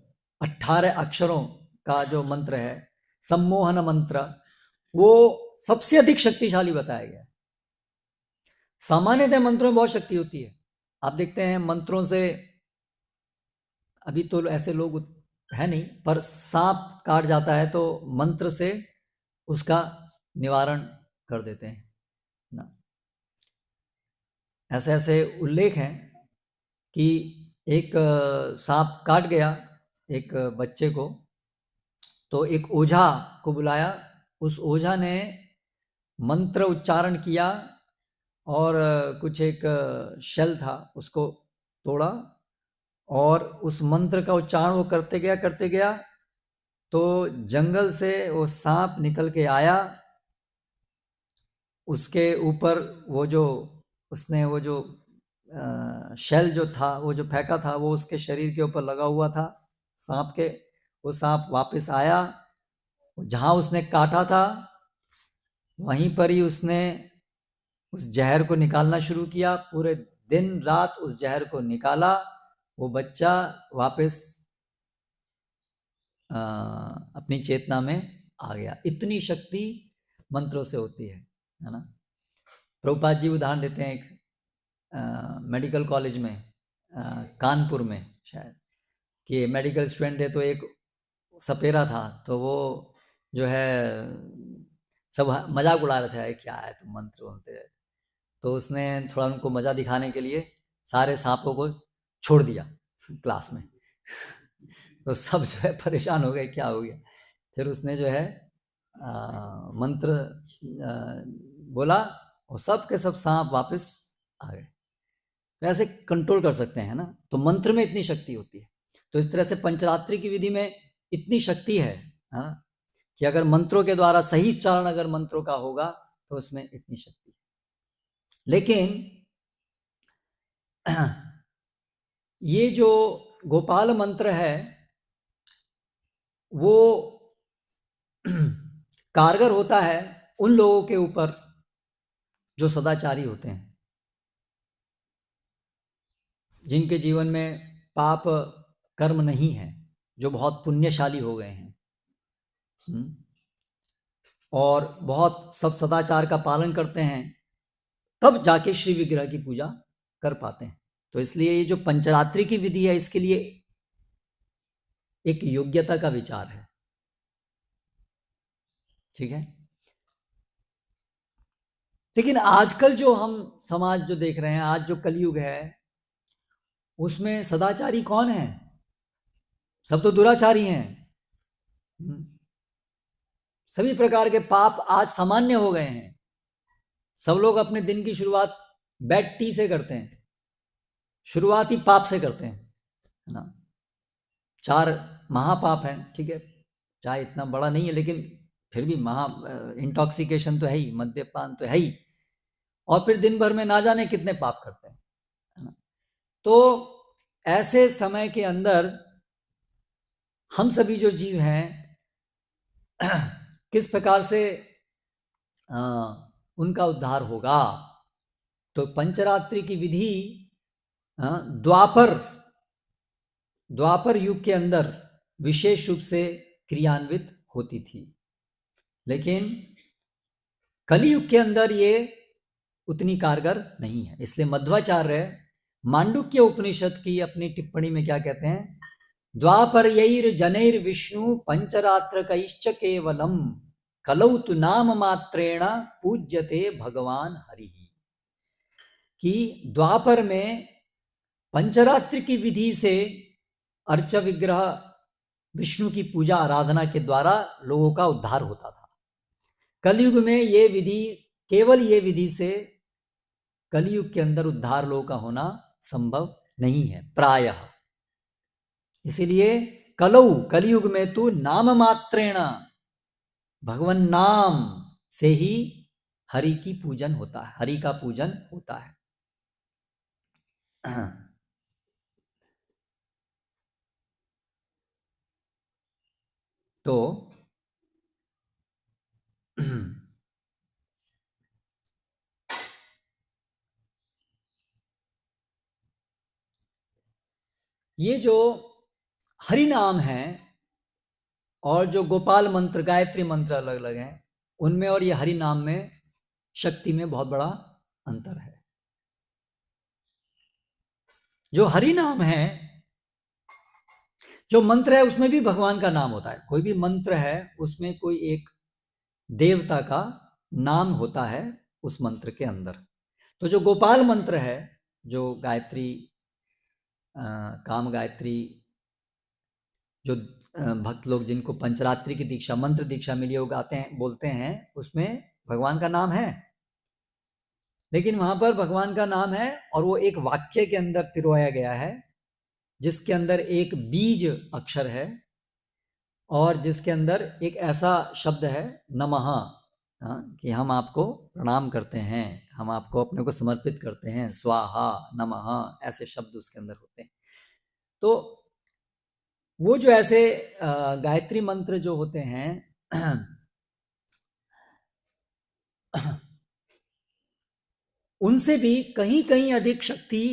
18 अक्षरों का जो मंत्र है, सम्मोहन मंत्र, वो सबसे अधिक शक्तिशाली बताया गया है। सामान्यतः मंत्रों में बहुत शक्ति होती है। आप देखते हैं मंत्रों से, अभी तो ऐसे लोग है नहीं, पर सांप काट जाता है तो मंत्र से उसका निवारण कर देते हैं ना। ऐसे ऐसे उल्लेख हैं कि एक सांप काट गया एक बच्चे को, तो एक ओझा को बुलाया। उस ओझा ने मंत्र उच्चारण किया और कुछ एक शेल था उसको तोड़ा, और उस मंत्र का उच्चारण वो करते गया तो जंगल से वो सांप निकल के आया। उसके ऊपर वो जो उसने वो जो शेल जो था वो जो फेंका था वो उसके शरीर के ऊपर लगा हुआ था सांप के। वो सांप वापस आया, जहां उसने काटा था वहीं पर ही उसने उस जहर को निकालना शुरू किया। पूरे दिन रात उस जहर को निकाला। वो बच्चा वापस अपनी चेतना में आ गया। इतनी शक्ति मंत्रों से होती है ना। प्रभुपाद जी उदाहरण देते हैं एक मेडिकल कॉलेज में, कानपुर में शायद, कि मेडिकल स्टूडेंट थे तो एक सपेरा था, तो वो जो है सब मजाक उड़ा रहे थे, क्या है तुम मंत्र बोलते। तो उसने थोड़ा उनको मजा दिखाने के लिए सारे सांपों को छोड़ दिया क्लास में। तो सब जो है परेशान हो गए, क्या हो गया। फिर उसने जो है मंत्र बोला और सब के सब सांप वापस आ गए। तो ऐसे कंट्रोल कर सकते हैं ना, तो मंत्र में इतनी शक्ति होती है। तो इस तरह से पंचरात्रि की विधि में इतनी शक्ति है कि अगर मंत्रों के द्वारा सही उच्चारण अगर मंत्रों का होगा तो उसमें इतनी शक्ति है। लेकिन ये जो गोपाल मंत्र है वो कारगर होता है उन लोगों के ऊपर जो सदाचारी होते हैं, जिनके जीवन में पाप कर्म नहीं है, जो बहुत पुण्यशाली हो गए हैं और बहुत सब सदाचार का पालन करते हैं, तब जाके श्री विग्रह की पूजा कर पाते हैं। तो इसलिए ये जो पंचरात्रि की विधि है इसके लिए एक योग्यता का विचार है। ठीक है। लेकिन आजकल जो हम समाज जो देख रहे हैं, आज जो कलयुग है, उसमें सदाचारी कौन है? सब तो दुराचारी हैं। सभी प्रकार के पाप आज सामान्य हो गए हैं। सब लोग अपने दिन की शुरुआत बैड टी से करते हैं, शुरुआत ही पाप से करते हैं, है ना। 4 महापाप हैं, ठीक है, चाहे इतना बड़ा नहीं है लेकिन फिर भी इंटॉक्सिकेशन तो है ही, मद्यपान तो है ही, और फिर दिन भर में ना जाने कितने पाप करते हैं, है ना। तो ऐसे समय के अंदर हम सभी जो जीव हैं किस प्रकार से उनका उद्धार होगा? तो पंचरात्रि की विधि द्वापर युग के अंदर विशेष रूप से क्रियान्वित होती थी, लेकिन कलयुग के अंदर ये उतनी कारगर नहीं है। इसलिए मध्वाचार्य मांडुक्य उपनिषद की अपनी टिप्पणी में क्या कहते हैं? द्वापर्यैर जनैर विष्णु पंचरात्र कैश्च केवलम कलौ तु नाम मात्रेण पूज्यते भगवान हरि। कि द्वापर में पंचरात्रि की विधि से अर्च विग्रह विष्णु की पूजा आराधना के द्वारा लोगों का उद्धार होता था। कलयुग में ये विधि, केवल ये विधि से कलयुग के अंदर उद्धार लोगों का होना संभव नहीं है प्रायः। इसीलिए कलयुग में तो नाम मात्रेण, भगवान नाम से ही हरि की पूजन होता है, हरि का पूजन होता है। तो ये जो हरि नाम है और जो गोपाल मंत्र, गायत्री मंत्र अलग अलग हैं, उनमें और ये हरि नाम में शक्ति में बहुत बड़ा अंतर है। जो हरि नाम है, जो मंत्र है, उसमें भी भगवान का नाम होता है। कोई भी मंत्र है उसमें कोई एक देवता का नाम होता है उस मंत्र के अंदर। तो जो गोपाल मंत्र है, जो गायत्री, काम गायत्री, जो भक्त लोग जिनको पंचरात्रि की दीक्षा, मंत्र दीक्षा मिली हो, गाते हैं, बोलते हैं, उसमें भगवान का नाम है, लेकिन वहां पर भगवान का नाम है और वो एक वाक्य के अंदर पिरोया गया है, जिसके अंदर एक बीज अक्षर है और जिसके अंदर एक ऐसा शब्द है नमः, कि हम आपको प्रणाम करते हैं, हम आपको अपने को समर्पित करते हैं, स्वाहा नमः, ऐसे शब्द उसके अंदर होते हैं। तो वो जो ऐसे गायत्री मंत्र जो होते हैं उनसे भी कहीं कहीं अधिक शक्ति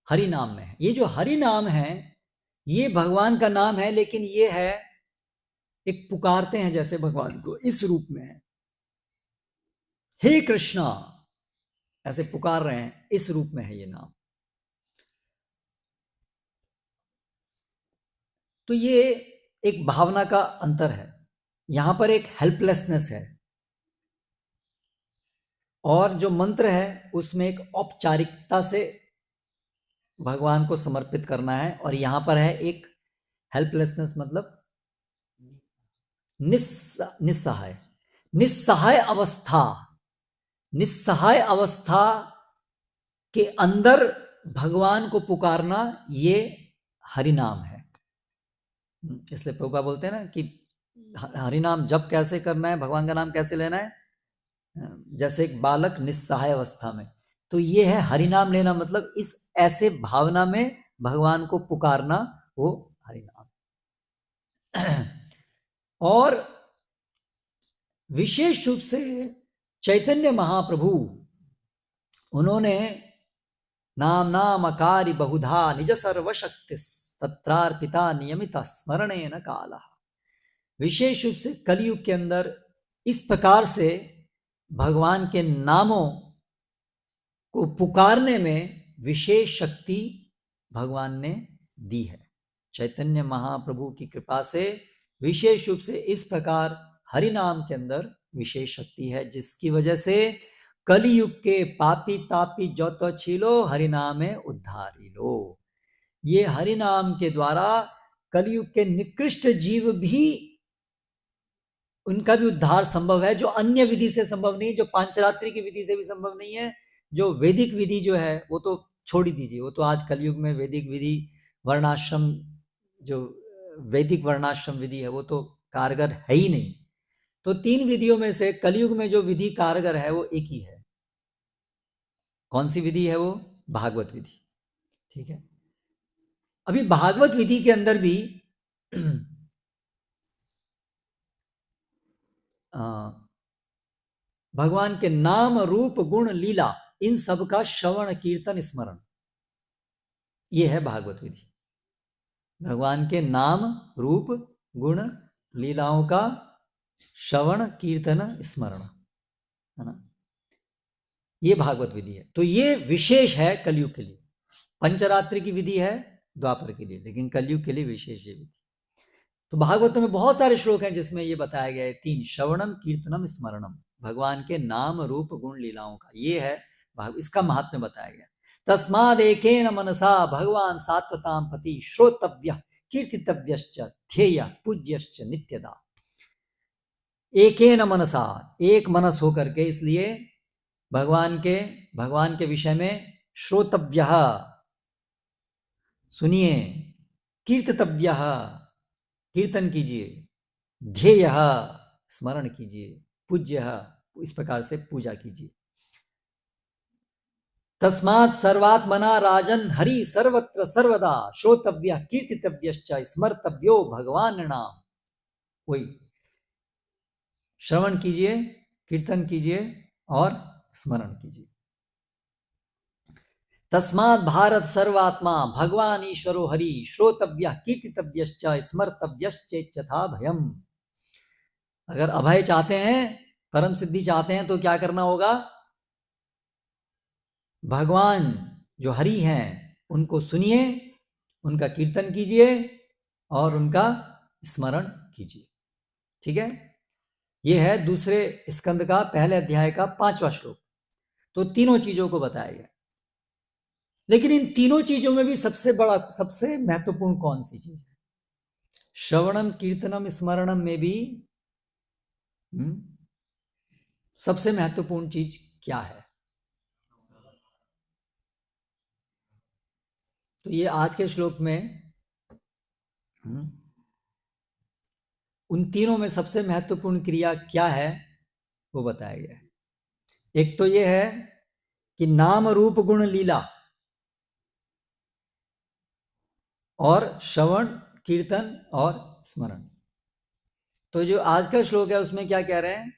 हरि नाम में है। ये जो हरि नाम है ये भगवान का नाम है, लेकिन ये है एक पुकारते हैं जैसे भगवान को, इस रूप में है, हे कृष्णा, ऐसे पुकार रहे हैं, इस रूप में है ये नाम। तो ये एक भावना का अंतर है, यहां पर एक हेल्पलेसनेस है, और जो मंत्र है उसमें एक औपचारिकता से भगवान को समर्पित करना है, और यहां पर है एक हेल्पलेसनेस, मतलब निस्सहाय निस्सहाय अवस्था, निस्सहाय अवस्था के अंदर भगवान को पुकारना, ये हरिनाम है। इसलिए प्रभुपाद बोलते हैं ना कि हरिनाम जप कैसे करना है, भगवान का नाम कैसे लेना है, जैसे एक बालक निस्सहाय अवस्था में। तो ये है हरिनाम लेना, मतलब इस ऐसे भावना में भगवान को पुकारना, वो हरिनाम। और विशेष रूप से चैतन्य महाप्रभु, उन्होंने नाम नाम अकारी बहुधा निज सर्वशक्तिस तत्रार्पिता नियमित स्मरणेन कालः। विशेष रूप से कलयुग के अंदर इस प्रकार से भगवान के नामों को पुकारने में विशेष शक्ति भगवान ने दी है। चैतन्य महाप्रभु की कृपा से विशेष रूप से इस प्रकार हरि नाम के अंदर विशेष शक्ति है, जिसकी वजह से कलयुग के पापी तापी जो तो छीलो हरि नामे उद्धारी लो। ये हरि नाम के द्वारा कलयुग के निकृष्ट जीव भी, उनका भी उद्धार संभव है, जो अन्य विधि से संभव नहीं, जो पांचरात्रि की विधि से भी संभव नहीं है। जो वैदिक विधि जो है वो तो छोड़ ही दीजिए, वो तो आज कलयुग में वैदिक विधि, वर्णाश्रम, जो वैदिक वर्णाश्रम विधि है वो तो कारगर है ही नहीं। तो तीन विधियों में से कलयुग में जो विधि कारगर है वो एक ही है। कौन सी विधि है वो? भागवत विधि। ठीक है, अभी भागवत विधि के अंदर भी भगवान के नाम रूप गुण लीला, इन सब का श्रवण कीर्तन स्मरण, ये है भागवत विधि। भगवान के नाम रूप गुण लीलाओं का श्रवण कीर्तन स्मरण, है ना, ये भागवत विधि है। तो ये विशेष है कलयुग के लिए। पंचरात्रि की विधि है द्वापर के लिए, लेकिन कलयुग के लिए विशेष ये विधि। तो भागवत में बहुत सारे श्लोक हैं जिसमें ये बताया गया है, 3 श्रवणम कीर्तनम स्मरणम, भगवान के नाम रूप गुण लीलाओं का ये है, इसका महात्म्य बताया गया। तस्माद एकेन मनसा भगवान सात्वताम पति श्रोतव्य कीर्तितव्यश्च ध्येय पूज्यश्च नित्यदा। एकेन मनसा, एक मनस होकर के, इसलिए भगवान के विषय में श्रोतव्य, सुनिए, कीर्तितव्य, कीर्तन कीजिए, ध्येय, स्मरण कीजिए, पूज्य, इस प्रकार से पूजा कीजिए। तस्मात् सर्वात्मना राजन हरि सर्वत्र सर्वदा श्रोतव्य कीर्तितव्यश्च स्मर्तव्यो भगवान नाम। कोई श्रवण कीजिए, कीर्तन कीजिए और स्मरण कीजिए। तस्मात् भारत सर्वात्मा भगवान ईश्वरो हरि श्रोतव्य कीर्तितव्यश्च स्मर्तव्यश्चेच्छथा भयम। अगर अभय चाहते हैं, परम सिद्धि चाहते हैं, तो क्या करना होगा? भगवान जो हरि हैं उनको सुनिए, उनका कीर्तन कीजिए और उनका स्मरण कीजिए। ठीक है, यह है दूसरे स्कंद का पहले अध्याय का 5वां श्लोक। तो तीनों चीजों को बताया गया, लेकिन इन तीनों चीजों में भी सबसे बड़ा, सबसे महत्वपूर्ण कौन सी चीज है? श्रवणम कीर्तनम स्मरणम में भी सबसे महत्वपूर्ण चीज क्या है? तो ये आज के श्लोक में उन तीनों में सबसे महत्वपूर्ण क्रिया क्या है वो बताया गया है। एक तो ये है कि नाम रूप गुण लीला और श्रवण कीर्तन और स्मरण। तो जो आज का श्लोक है उसमें क्या कह रहे हैं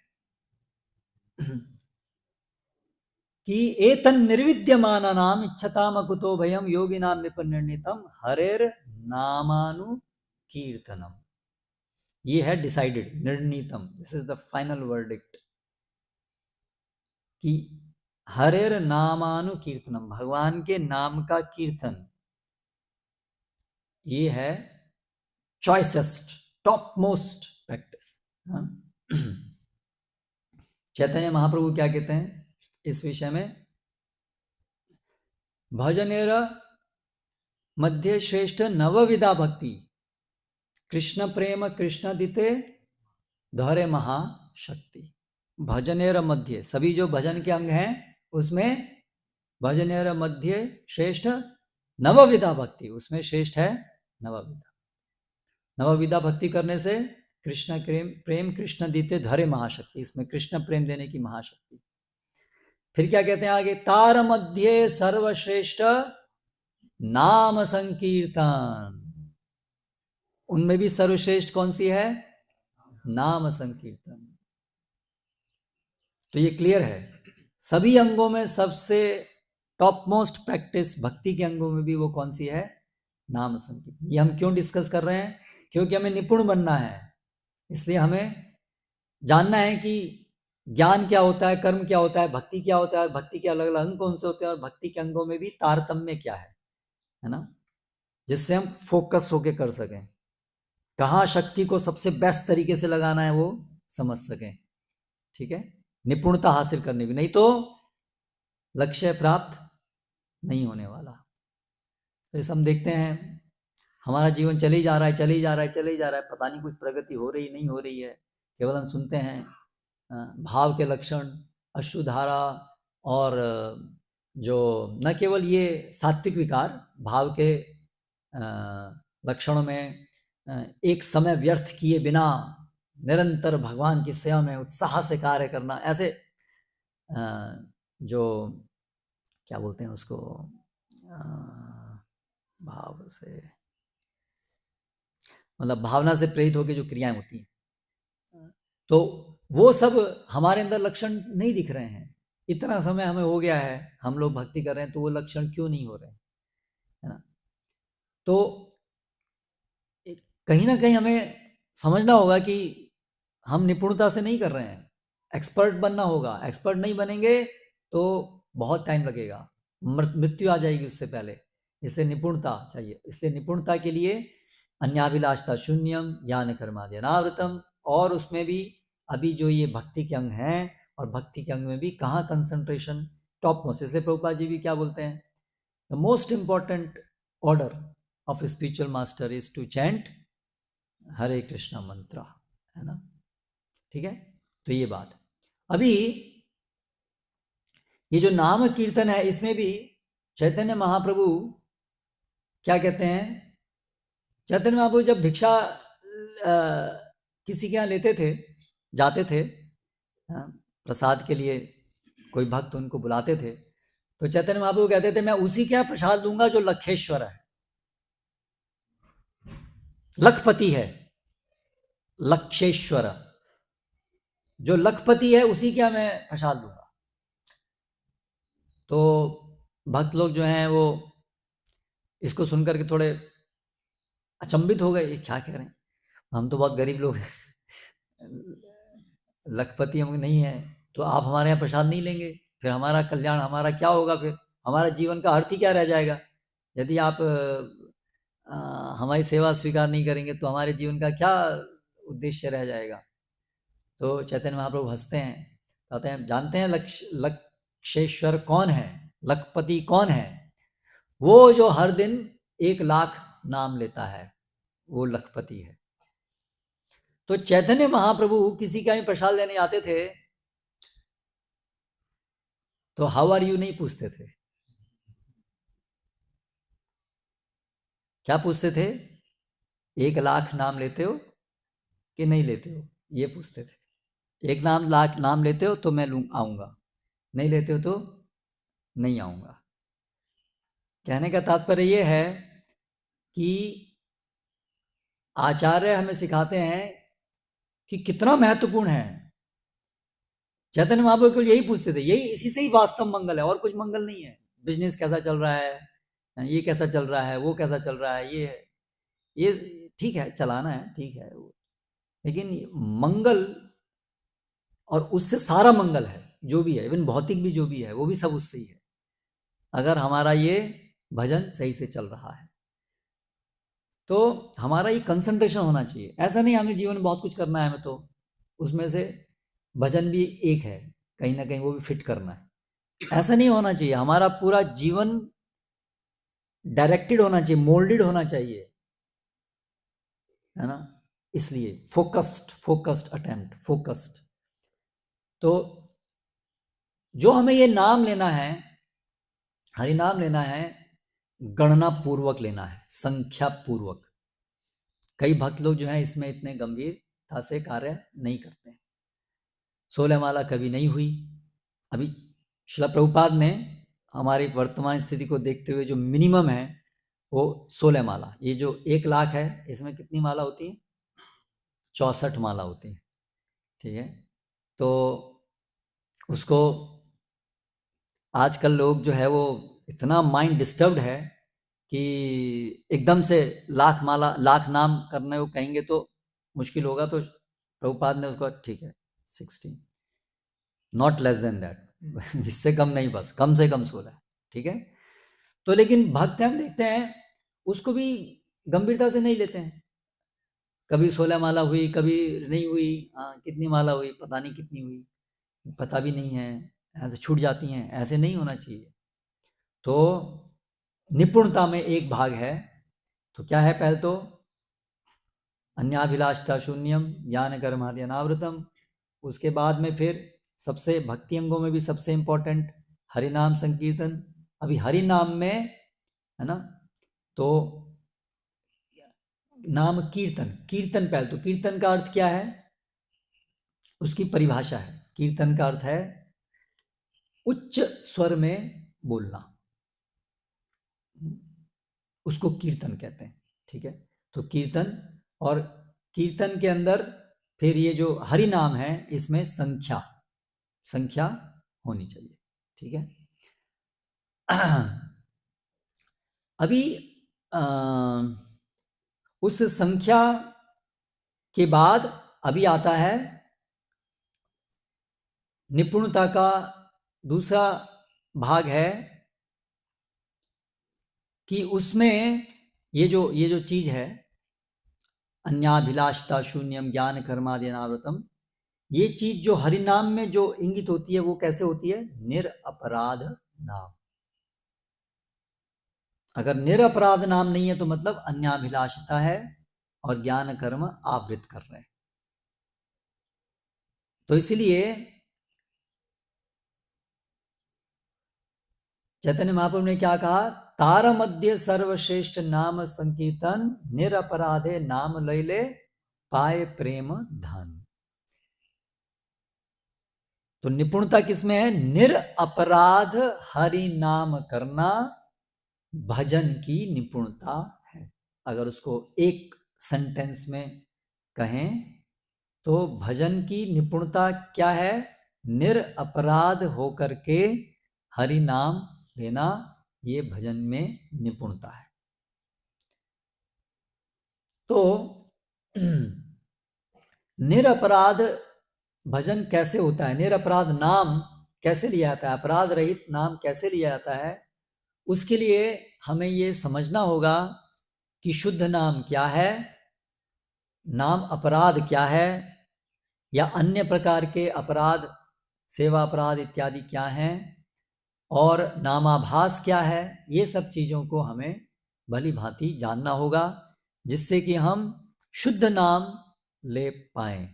कि एतन निर्विद्यमानानाम इच्छताम अकुतो भयम योगिनाम विपन्नितम हरेर नामानु कीर्तनम। ये है डिसाइडेड, निर्णीतम, this is the final verdict कि हरेर नामानु कीर्तनम, भगवान के नाम का कीर्तन, ये है choicest, top most practice. Chaitanya Mahaprabhu क्या कहते हैं इस विषय में? भजनेर मध्य श्रेष्ठ नवविधा भक्ति, कृष्ण प्रेम कृष्ण दिते धरे महाशक्ति। भजनेर मध्य, सभी जो भजन के अंग हैं उसमें भजनेर मध्य श्रेष्ठ नवविधा भक्ति, उसमें श्रेष्ठ है नवविधा। नवविधा भक्ति करने से कृष्ण प्रेम कृष्ण दीते धरे महाशक्ति, इसमें कृष्ण प्रेम देने की महाशक्ति। फिर क्या कहते हैं आगे? तार मध्य सर्वश्रेष्ठ नाम संकीर्तन, उनमें भी सर्वश्रेष्ठ कौन सी है? नाम संकीर्तन। तो ये क्लियर है, सभी अंगों में सबसे टॉप मोस्ट प्रैक्टिस भक्ति के अंगों में भी वो कौन सी है? नाम संकीर्तन। ये हम क्यों डिस्कस कर रहे हैं? क्योंकि हमें निपुण बनना है, इसलिए हमें जानना है कि ज्ञान क्या होता है, कर्म क्या होता है, भक्ति क्या होता है, और भक्ति के अलग अलग अंग कौन से होते हैं, और भक्ति के अंगों में भी तारतम्य क्या है ना, जिससे हम फोकस होके कर सकें, कहाँ शक्ति को सबसे बेस्ट तरीके से लगाना है वो समझ सकें। ठीक है, निपुणता हासिल करने की, नहीं तो लक्ष्य प्राप्त नहीं होने वाला। तो इस हम देखते हैं हमारा जीवन चले ही जा रहा है, चले ही जा रहा है, चले ही जा रहा है, पता नहीं कुछ प्रगति हो रही नहीं हो रही है। केवल हम सुनते हैं भाव के लक्षण, अश्रुधारा, और जो न केवल ये सात्विक विकार, भाव के लक्षणों में एक समय व्यर्थ किए बिना निरंतर भगवान की सेवा में उत्साह से कार्य करना, ऐसे जो क्या बोलते हैं उसको, भाव से मतलब भावना से प्रेरित होकर जो क्रियाएं होती हैं, तो वो सब हमारे अंदर लक्षण नहीं दिख रहे हैं। इतना समय हमें हो गया है, हम लोग भक्ति कर रहे हैं, तो वो लक्षण क्यों नहीं हो रहे हैं, है ना? तो कहीं ना कहीं हमें समझना होगा कि हम निपुणता से नहीं कर रहे हैं, एक्सपर्ट बनना होगा। एक्सपर्ट नहीं बनेंगे तो बहुत टाइम लगेगा, मृत्यु आ जाएगी उससे पहले। इसलिए निपुणता चाहिए। इसलिए निपुणता के लिए अन्याभिलाषता शून्यम ज्ञान कर्मादि अनावृतम, और उसमें भी अभी जो ये भक्ति के अंग हैं, और भक्ति के अंग में भी कहाँ कंसंट्रेशन टॉप मोस्ट। इसलिए प्रभुपाद जी भी क्या बोलते हैं, the most important order of spiritual master is to chant Hare Krishna mantra, है ना? ठीक है, तो ये बात। अभी ये जो नाम कीर्तन है, इसमें भी चैतन्य महाप्रभु क्या कहते हैं? चैतन्य महाप्रभु जब भिक्षा किसी के यहाँ लेते थे, जाते थे प्रसाद के लिए, कोई भक्त उनको बुलाते थे, तो चैतन्य महाप्रभु कहते थे मैं उसी के यहाँ प्रसाद दूंगा जो लक्षेश्वर है, लखपति है, लक्षेश्वर जो लखपति है उसी के यहाँ मैं प्रसाद दूंगा। तो भक्त लोग जो हैं वो इसको सुनकर के थोड़े अचंभित हो गए, ये क्या कह रहे हैं, हम तो बहुत गरीब लोग हैं, लखपति हम नहीं है, तो आप हमारे यहाँ प्रसाद नहीं लेंगे, फिर हमारा कल्याण, हमारा क्या होगा, फिर हमारा जीवन का अर्थ ही क्या रह जाएगा? यदि आप हमारी सेवा स्वीकार नहीं करेंगे तो हमारे जीवन का क्या उद्देश्य रह जाएगा? तो चैतन्य महाप्रभु हंसते हैं, कहते हैं जानते हैं लक्षेश्वर कौन है, लखपति कौन है? वो जो हर दिन 1 लाख नाम लेता है, वो लखपति है। तो चैतन्य महाप्रभु किसी का भी प्रसाद लेने आते थे तो हाउ आर यू नहीं पूछते थे, क्या पूछते थे? 1,00,000 नाम लेते हो कि नहीं लेते हो, ये पूछते थे। 1,00,000 नाम लेते हो तो मैं आऊंगा, नहीं लेते हो तो नहीं आऊंगा। कहने का तात्पर्य यह है कि आचार्य हमें सिखाते हैं कि कितना महत्वपूर्ण है। चैतन्य महाप्रभु को यही पूछते थे, यही इसी से ही वास्तव मंगल है, और कुछ मंगल नहीं है। बिजनेस कैसा चल रहा है, ये कैसा चल रहा है, वो कैसा चल रहा है, ये ठीक है, चलाना है, ठीक है, लेकिन मंगल और उससे सारा मंगल है जो भी है, इवन भौतिक भी जो भी है वो भी सब उससे ही है, अगर हमारा ये भजन सही से चल रहा है। तो हमारा ये कंसंट्रेशन होना चाहिए। ऐसा नहीं हमें जीवन में बहुत कुछ करना है, हमें तो उसमें से भजन भी एक है, कहीं ना कहीं वो भी फिट करना है। ऐसा नहीं होना चाहिए, हमारा पूरा जीवन डायरेक्टेड होना चाहिए, मोल्डेड होना चाहिए, है ना। इसलिए फोकस्ड अटेम्प्ट, फोकस्ड। तो जो हमें ये नाम लेना है, हरि नाम लेना है, गणना पूर्वक लेना है, संख्या पूर्वक। कई भक्त लोग जो हैं इसमें इतने गंभीरता से कार्य नहीं करते हैं। 16 माला कभी नहीं हुई। अभी श्रील प्रभुपाद ने हमारी वर्तमान स्थिति को देखते हुए जो मिनिमम है वो 16 माला। ये जो 1,00,000 है इसमें कितनी माला होती है? 64 माला होती है, ठीक है। तो उसको आजकल लोग जो है वो इतना माइंड डिस्टर्ब्ड है कि एकदम से 1,00,000 माला, 1,00,000 नाम करने को कहेंगे तो मुश्किल होगा। तो प्रभुपाद ने उसको ठीक है 16, नॉट लेस देन दैट, इससे कम नहीं, बस कम से कम 16, ठीक है। तो लेकिन भक्त हम देखते हैं उसको भी गंभीरता से नहीं लेते हैं। कभी 16 माला हुई, कभी नहीं हुई, कितनी माला हुई पता नहीं, कितनी हुई पता भी नहीं है, ऐसे छूट जाती हैं। ऐसे नहीं होना चाहिए। तो निपुणता में एक भाग है, तो क्या है? पहले तो अन्याभिलाषता शून्यम ज्ञान कर्मादि अनावृतम। उसके बाद में फिर सबसे भक्ति अंगों में भी सबसे इंपॉर्टेंट हरि नाम संकीर्तन। अभी हरि नाम में है ना, तो नाम कीर्तन, कीर्तन पहले तो कीर्तन का अर्थ क्या है, उसकी परिभाषा है। कीर्तन का अर्थ है उच्च स्वर में बोलना, उसको कीर्तन कहते हैं, ठीक है। तो कीर्तन, और कीर्तन के अंदर फिर ये जो हरि नाम है इसमें संख्या होनी चाहिए, ठीक है। अभी उस संख्या के बाद अभी आता है निपुणता का दूसरा भाग है कि उसमें ये जो चीज है अन्याभिलाषता शून्यम ज्ञान कर्मादि अनावृतम, ये चीज जो हरि नाम में जो इंगित होती है वो कैसे होती है? निरअपराध नाम। अगर निरअपराध नाम नहीं है तो मतलब अन्याभिलाषता है और ज्ञान कर्म आवृत कर रहे हैं। तो इसलिए चैतन्य महाप्रभु ने क्या कहा? तार मध्य सर्वश्रेष्ठ नाम संकीर्तन निरपराधे नाम लैले पाए प्रेम धन। तो निपुणता किसमें है? निरअपराध हरि नाम करना भजन की निपुणता है। अगर उसको एक सेंटेंस में कहें तो भजन की निपुणता क्या है? निरअपराध होकर के हरि नाम लेना, ये भजन में निपुणता है। तो निरपराध भजन कैसे होता है? निरपराध नाम कैसे लिया जाता है? अपराध रहित नाम कैसे लिया जाता है? उसके लिए हमें ये समझना होगा कि शुद्ध नाम क्या है, नाम अपराध क्या है, या अन्य प्रकार के अपराध, सेवा अपराध इत्यादि क्या हैं, और नामाभास क्या है। ये सब चीज़ों को हमें भली भांति जानना होगा, जिससे कि हम शुद्ध नाम ले पाए।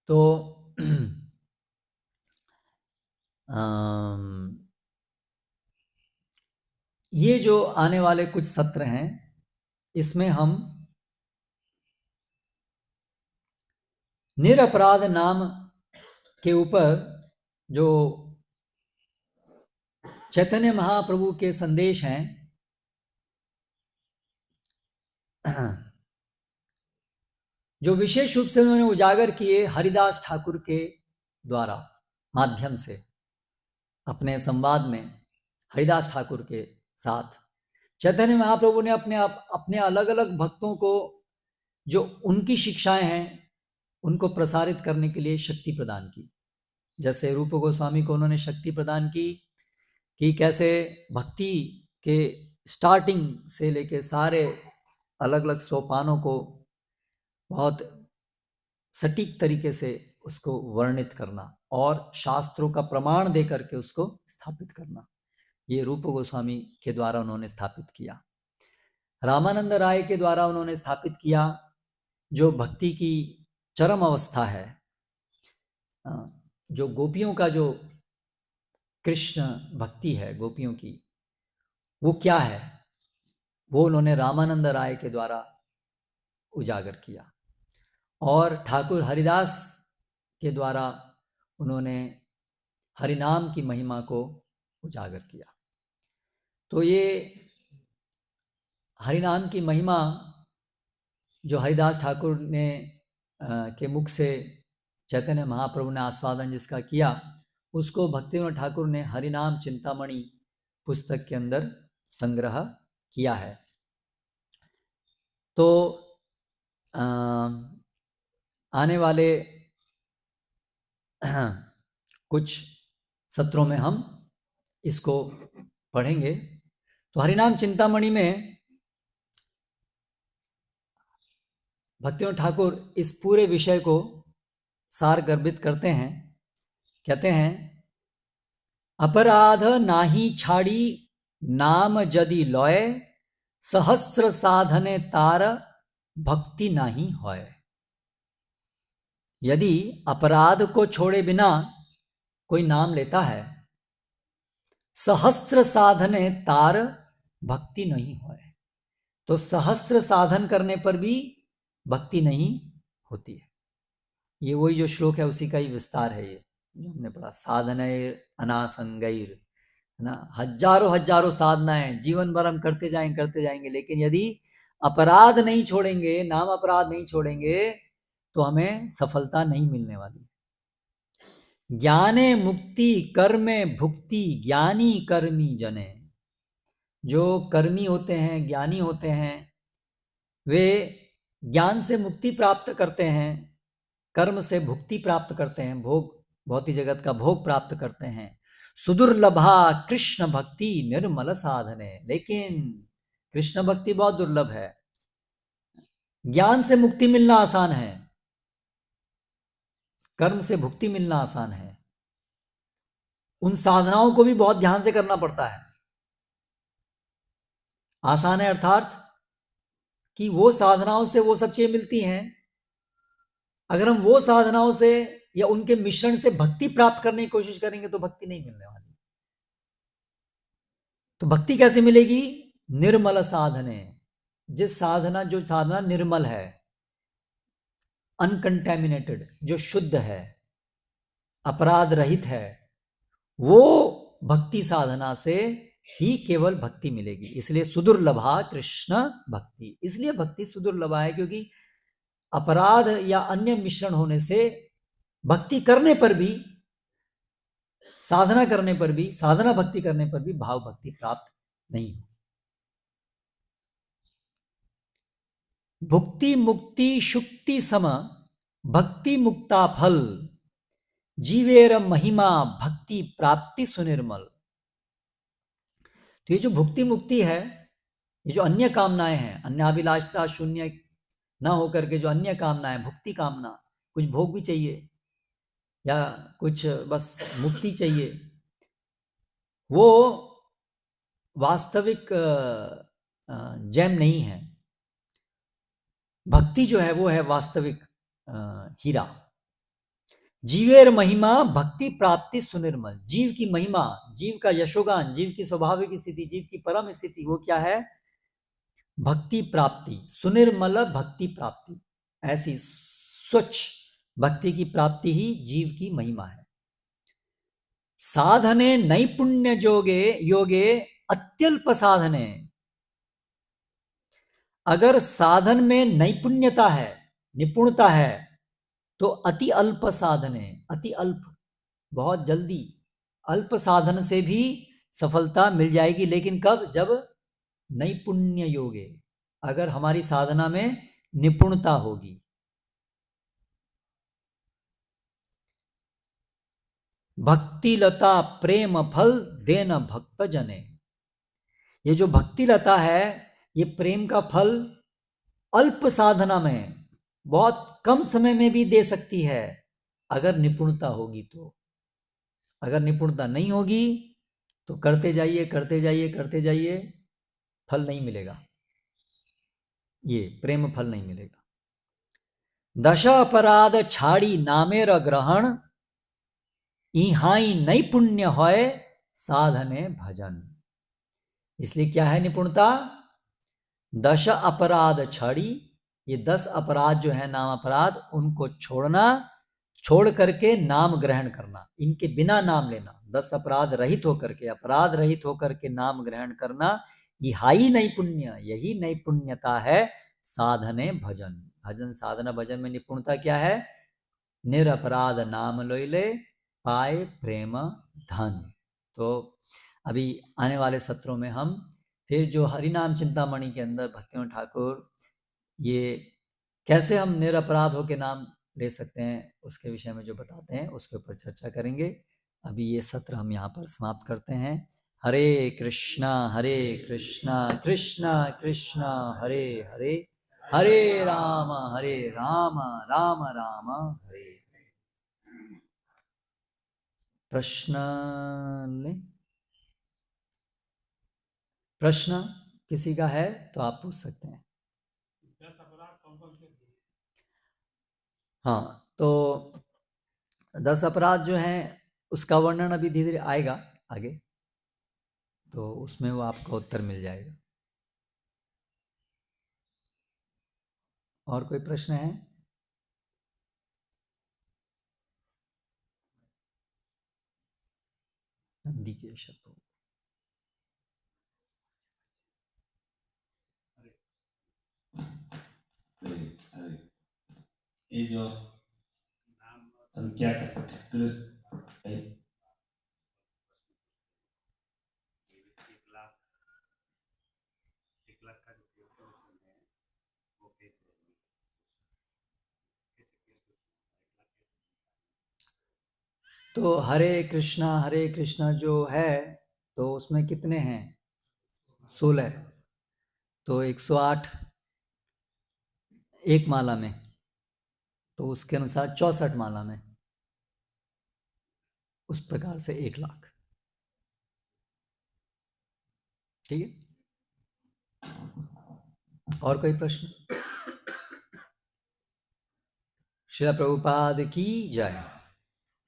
तो ये जो आने वाले कुछ सत्र हैं, इसमें हम निरपराध नाम के ऊपर जो चैतन्य महाप्रभु के संदेश हैं, जो विशेष रूप से उन्होंने उजागर किए हरिदास ठाकुर के द्वारा माध्यम से अपने संवाद में हरिदास ठाकुर के साथ, चैतन्य महाप्रभु ने अपने अलग अलग भक्तों को जो उनकी शिक्षाएं हैं उनको प्रसारित करने के लिए शक्ति प्रदान की। जैसे रूप गोस्वामी को उन्होंने शक्ति प्रदान की कि कैसे भक्ति के स्टार्टिंग से लेके सारे अलग अलग सोपानों को बहुत सटीक तरीके से उसको वर्णित करना और शास्त्रों का प्रमाण दे करके उसको स्थापित करना, ये रूप गोस्वामी के द्वारा उन्होंने स्थापित किया। रामानंद राय के द्वारा उन्होंने स्थापित किया जो भक्ति की चरम अवस्था है, जो गोपियों का जो कृष्ण भक्ति है गोपियों की, वो क्या है, वो उन्होंने रामानंद राय के द्वारा उजागर किया। और ठाकुर हरिदास के द्वारा उन्होंने हरिनाम की महिमा को उजागर किया। तो ये हरिनाम की महिमा जो हरिदास ठाकुर ने के मुख से चैतन्य महाप्रभु ने आस्वादन जिसका किया, उसको भक्तिविनोद ठाकुर ने हरिनाम चिंतामणि पुस्तक के अंदर संग्रह किया है। तो आने वाले कुछ सत्रों में हम इसको पढ़ेंगे। तो हरिनाम चिंतामणि में भक्तिविनोद ठाकुर इस पूरे विषय को सार गर्भित करते हैं। कहते हैं, अपराध नाही छाड़ी नाम जदि लय, सहस्र साधने तार भक्ति नाही होय। यदि अपराध को छोड़े बिना कोई नाम लेता है, सहस्र साधने तार भक्ति नहीं होय। तो सहस्र साधन करने पर भी भक्ति नहीं होती है। ये वही जो श्लोक है उसी का ही विस्तार है, ये जो हमने पढ़ा, साधनैर अनासंगैर, है ना, हजारों हजारों साधनाएं जीवन भर हम करते जाएंगे, लेकिन यदि अपराध नहीं छोड़ेंगे, नाम अपराध नहीं छोड़ेंगे, तो हमें सफलता नहीं मिलने वाली। ज्ञाने मुक्ति कर्मे भुक्ति ज्ञानी कर्मी जने। जो कर्मी होते हैं, ज्ञानी होते हैं, वे ज्ञान से मुक्ति प्राप्त करते हैं, कर्म से भुक्ति प्राप्त करते हैं, भोग भौतिक जगत का भोग प्राप्त करते हैं। सुदुर्लभा कृष्ण भक्ति निर्मल साधने। लेकिन कृष्ण भक्ति बहुत दुर्लभ है। ज्ञान से मुक्ति मिलना आसान है, कर्म से भुक्ति मिलना आसान है। उन साधनाओं को भी बहुत ध्यान से करना पड़ता है। आसान है अर्थात कि वो साधनाओं से वो सब चीजें मिलती हैं। अगर हम वो साधनाओं से या उनके मिश्रण से भक्ति प्राप्त करने की कोशिश करेंगे तो भक्ति नहीं मिलने वाली। तो भक्ति कैसे मिलेगी? निर्मल साधने। जो साधना निर्मल है, अनकंटेमिनेटेड, जो शुद्ध है, अपराध रहित है, वो भक्ति साधना से ही केवल भक्ति मिलेगी। इसलिए सुदुर्लभा कृष्ण भक्ति। इसलिए भक्ति सुदुर्लभा है क्योंकि अपराध या अन्य मिश्रण होने से भक्ति करने पर भी, साधना करने पर भी, साधना भक्ति करने पर भी भाव भक्ति प्राप्त नहीं होगी। भुक्ति मुक्ति शुक्ति सम भक्ति मुक्ता फल, जीवेर महिमा भक्ति प्राप्ति सुनिर्मल। तो ये जो भुक्ति मुक्ति है, ये जो अन्य कामनाएं हैं, अन्याभिलाषता शून्य ना होकर के जो अन्य कामनाएं, भुक्ति कामना, कुछ भोग भी चाहिए या कुछ बस मुक्ति चाहिए, वो वास्तविक जेम नहीं है। भक्ति जो है वो है वास्तविक हीरा। जीवेर महिमा भक्ति प्राप्ति सुनिर्मल। जीव की महिमा, जीव का यशोगान, जीव की स्वाभाविक स्थिति, जीव की परम स्थिति वो क्या है? भक्ति प्राप्ति। सुनिर्मल भक्ति प्राप्ति, ऐसी स्वच्छ भक्ति की प्राप्ति ही जीव की महिमा है। साधने नैपुण्य योगे योगे अत्यल्प साधने। अगर साधन में नैपुण्यता है, निपुणता है, तो अति अल्प साधने, अति अल्प, बहुत जल्दी अल्प साधन से भी सफलता मिल जाएगी। लेकिन कब? जब नैपुण्य योगे, अगर हमारी साधना में निपुणता होगी। भक्ति लता प्रेम फल देन भक्त जने। ये जो भक्ति लता है, ये प्रेम का फल अल्प साधना में, बहुत कम समय में भी दे सकती है, अगर निपुणता होगी तो। अगर निपुणता नहीं होगी तो करते जाइए करते जाइए करते जाइए, फल नहीं मिलेगा, ये प्रेम फल नहीं मिलेगा। दश अपराध छाड़ी नामेर ग्रहण, इहाई नैपुण्य होय साधने भजन। इसलिए क्या है निपुणता? दश अपराध छाड़ी, ये 10 अपराध जो है नाम अपराध, उनको छोड़ना, छोड़ करके नाम ग्रहण करना, इनके बिना नाम लेना। 10 अपराध रहित होकर के, अपराध रहित होकर के नाम ग्रहण करना, यही नैपुण्य, यही नैपुण्यता है साधने भजन। भजन साधना भजन में निपुणता क्या है? निरपराध नाम लोइले पाए प्रेम धन। तो अभी आने वाले सत्रों में हम फिर जो हरिनाम चिंतामणि के अंदर भक्तिविनोद ठाकुर ये कैसे हम निरपराध होकर नाम ले सकते हैं उसके विषय में जो बताते हैं, उसके ऊपर चर्चा करेंगे। अभी ये सत्र हम यहाँ पर समाप्त करते हैं। हरे कृष्णा कृष्णा कृष्णा हरे हरे, हरे राम राम राम हरे। प्रश्न ले, प्रश्न किसी का है तो आप पूछ सकते हैं। 10 अपराध कौन कौन से? हाँ, तो 10 अपराध जो हैं उसका वर्णन अभी धीरे धीरे आएगा आगे, तो उसमें वो आपको उत्तर मिल जाएगा। और कोई प्रश्न है? नंदी के शब्दों, ये जो संख्या का पर्टिकुलर है, 1 लाख का जो कैलकुलेशन है वो कैसे तो हरे कृष्णा जो है तो उसमें कितने हैं? 16। तो 108 एक माला में, तो उसके अनुसार 64 माला में, उस प्रकार से 1 लाख। ठीक है, और कोई प्रश्न? श्रील प्रभुपाद की जय।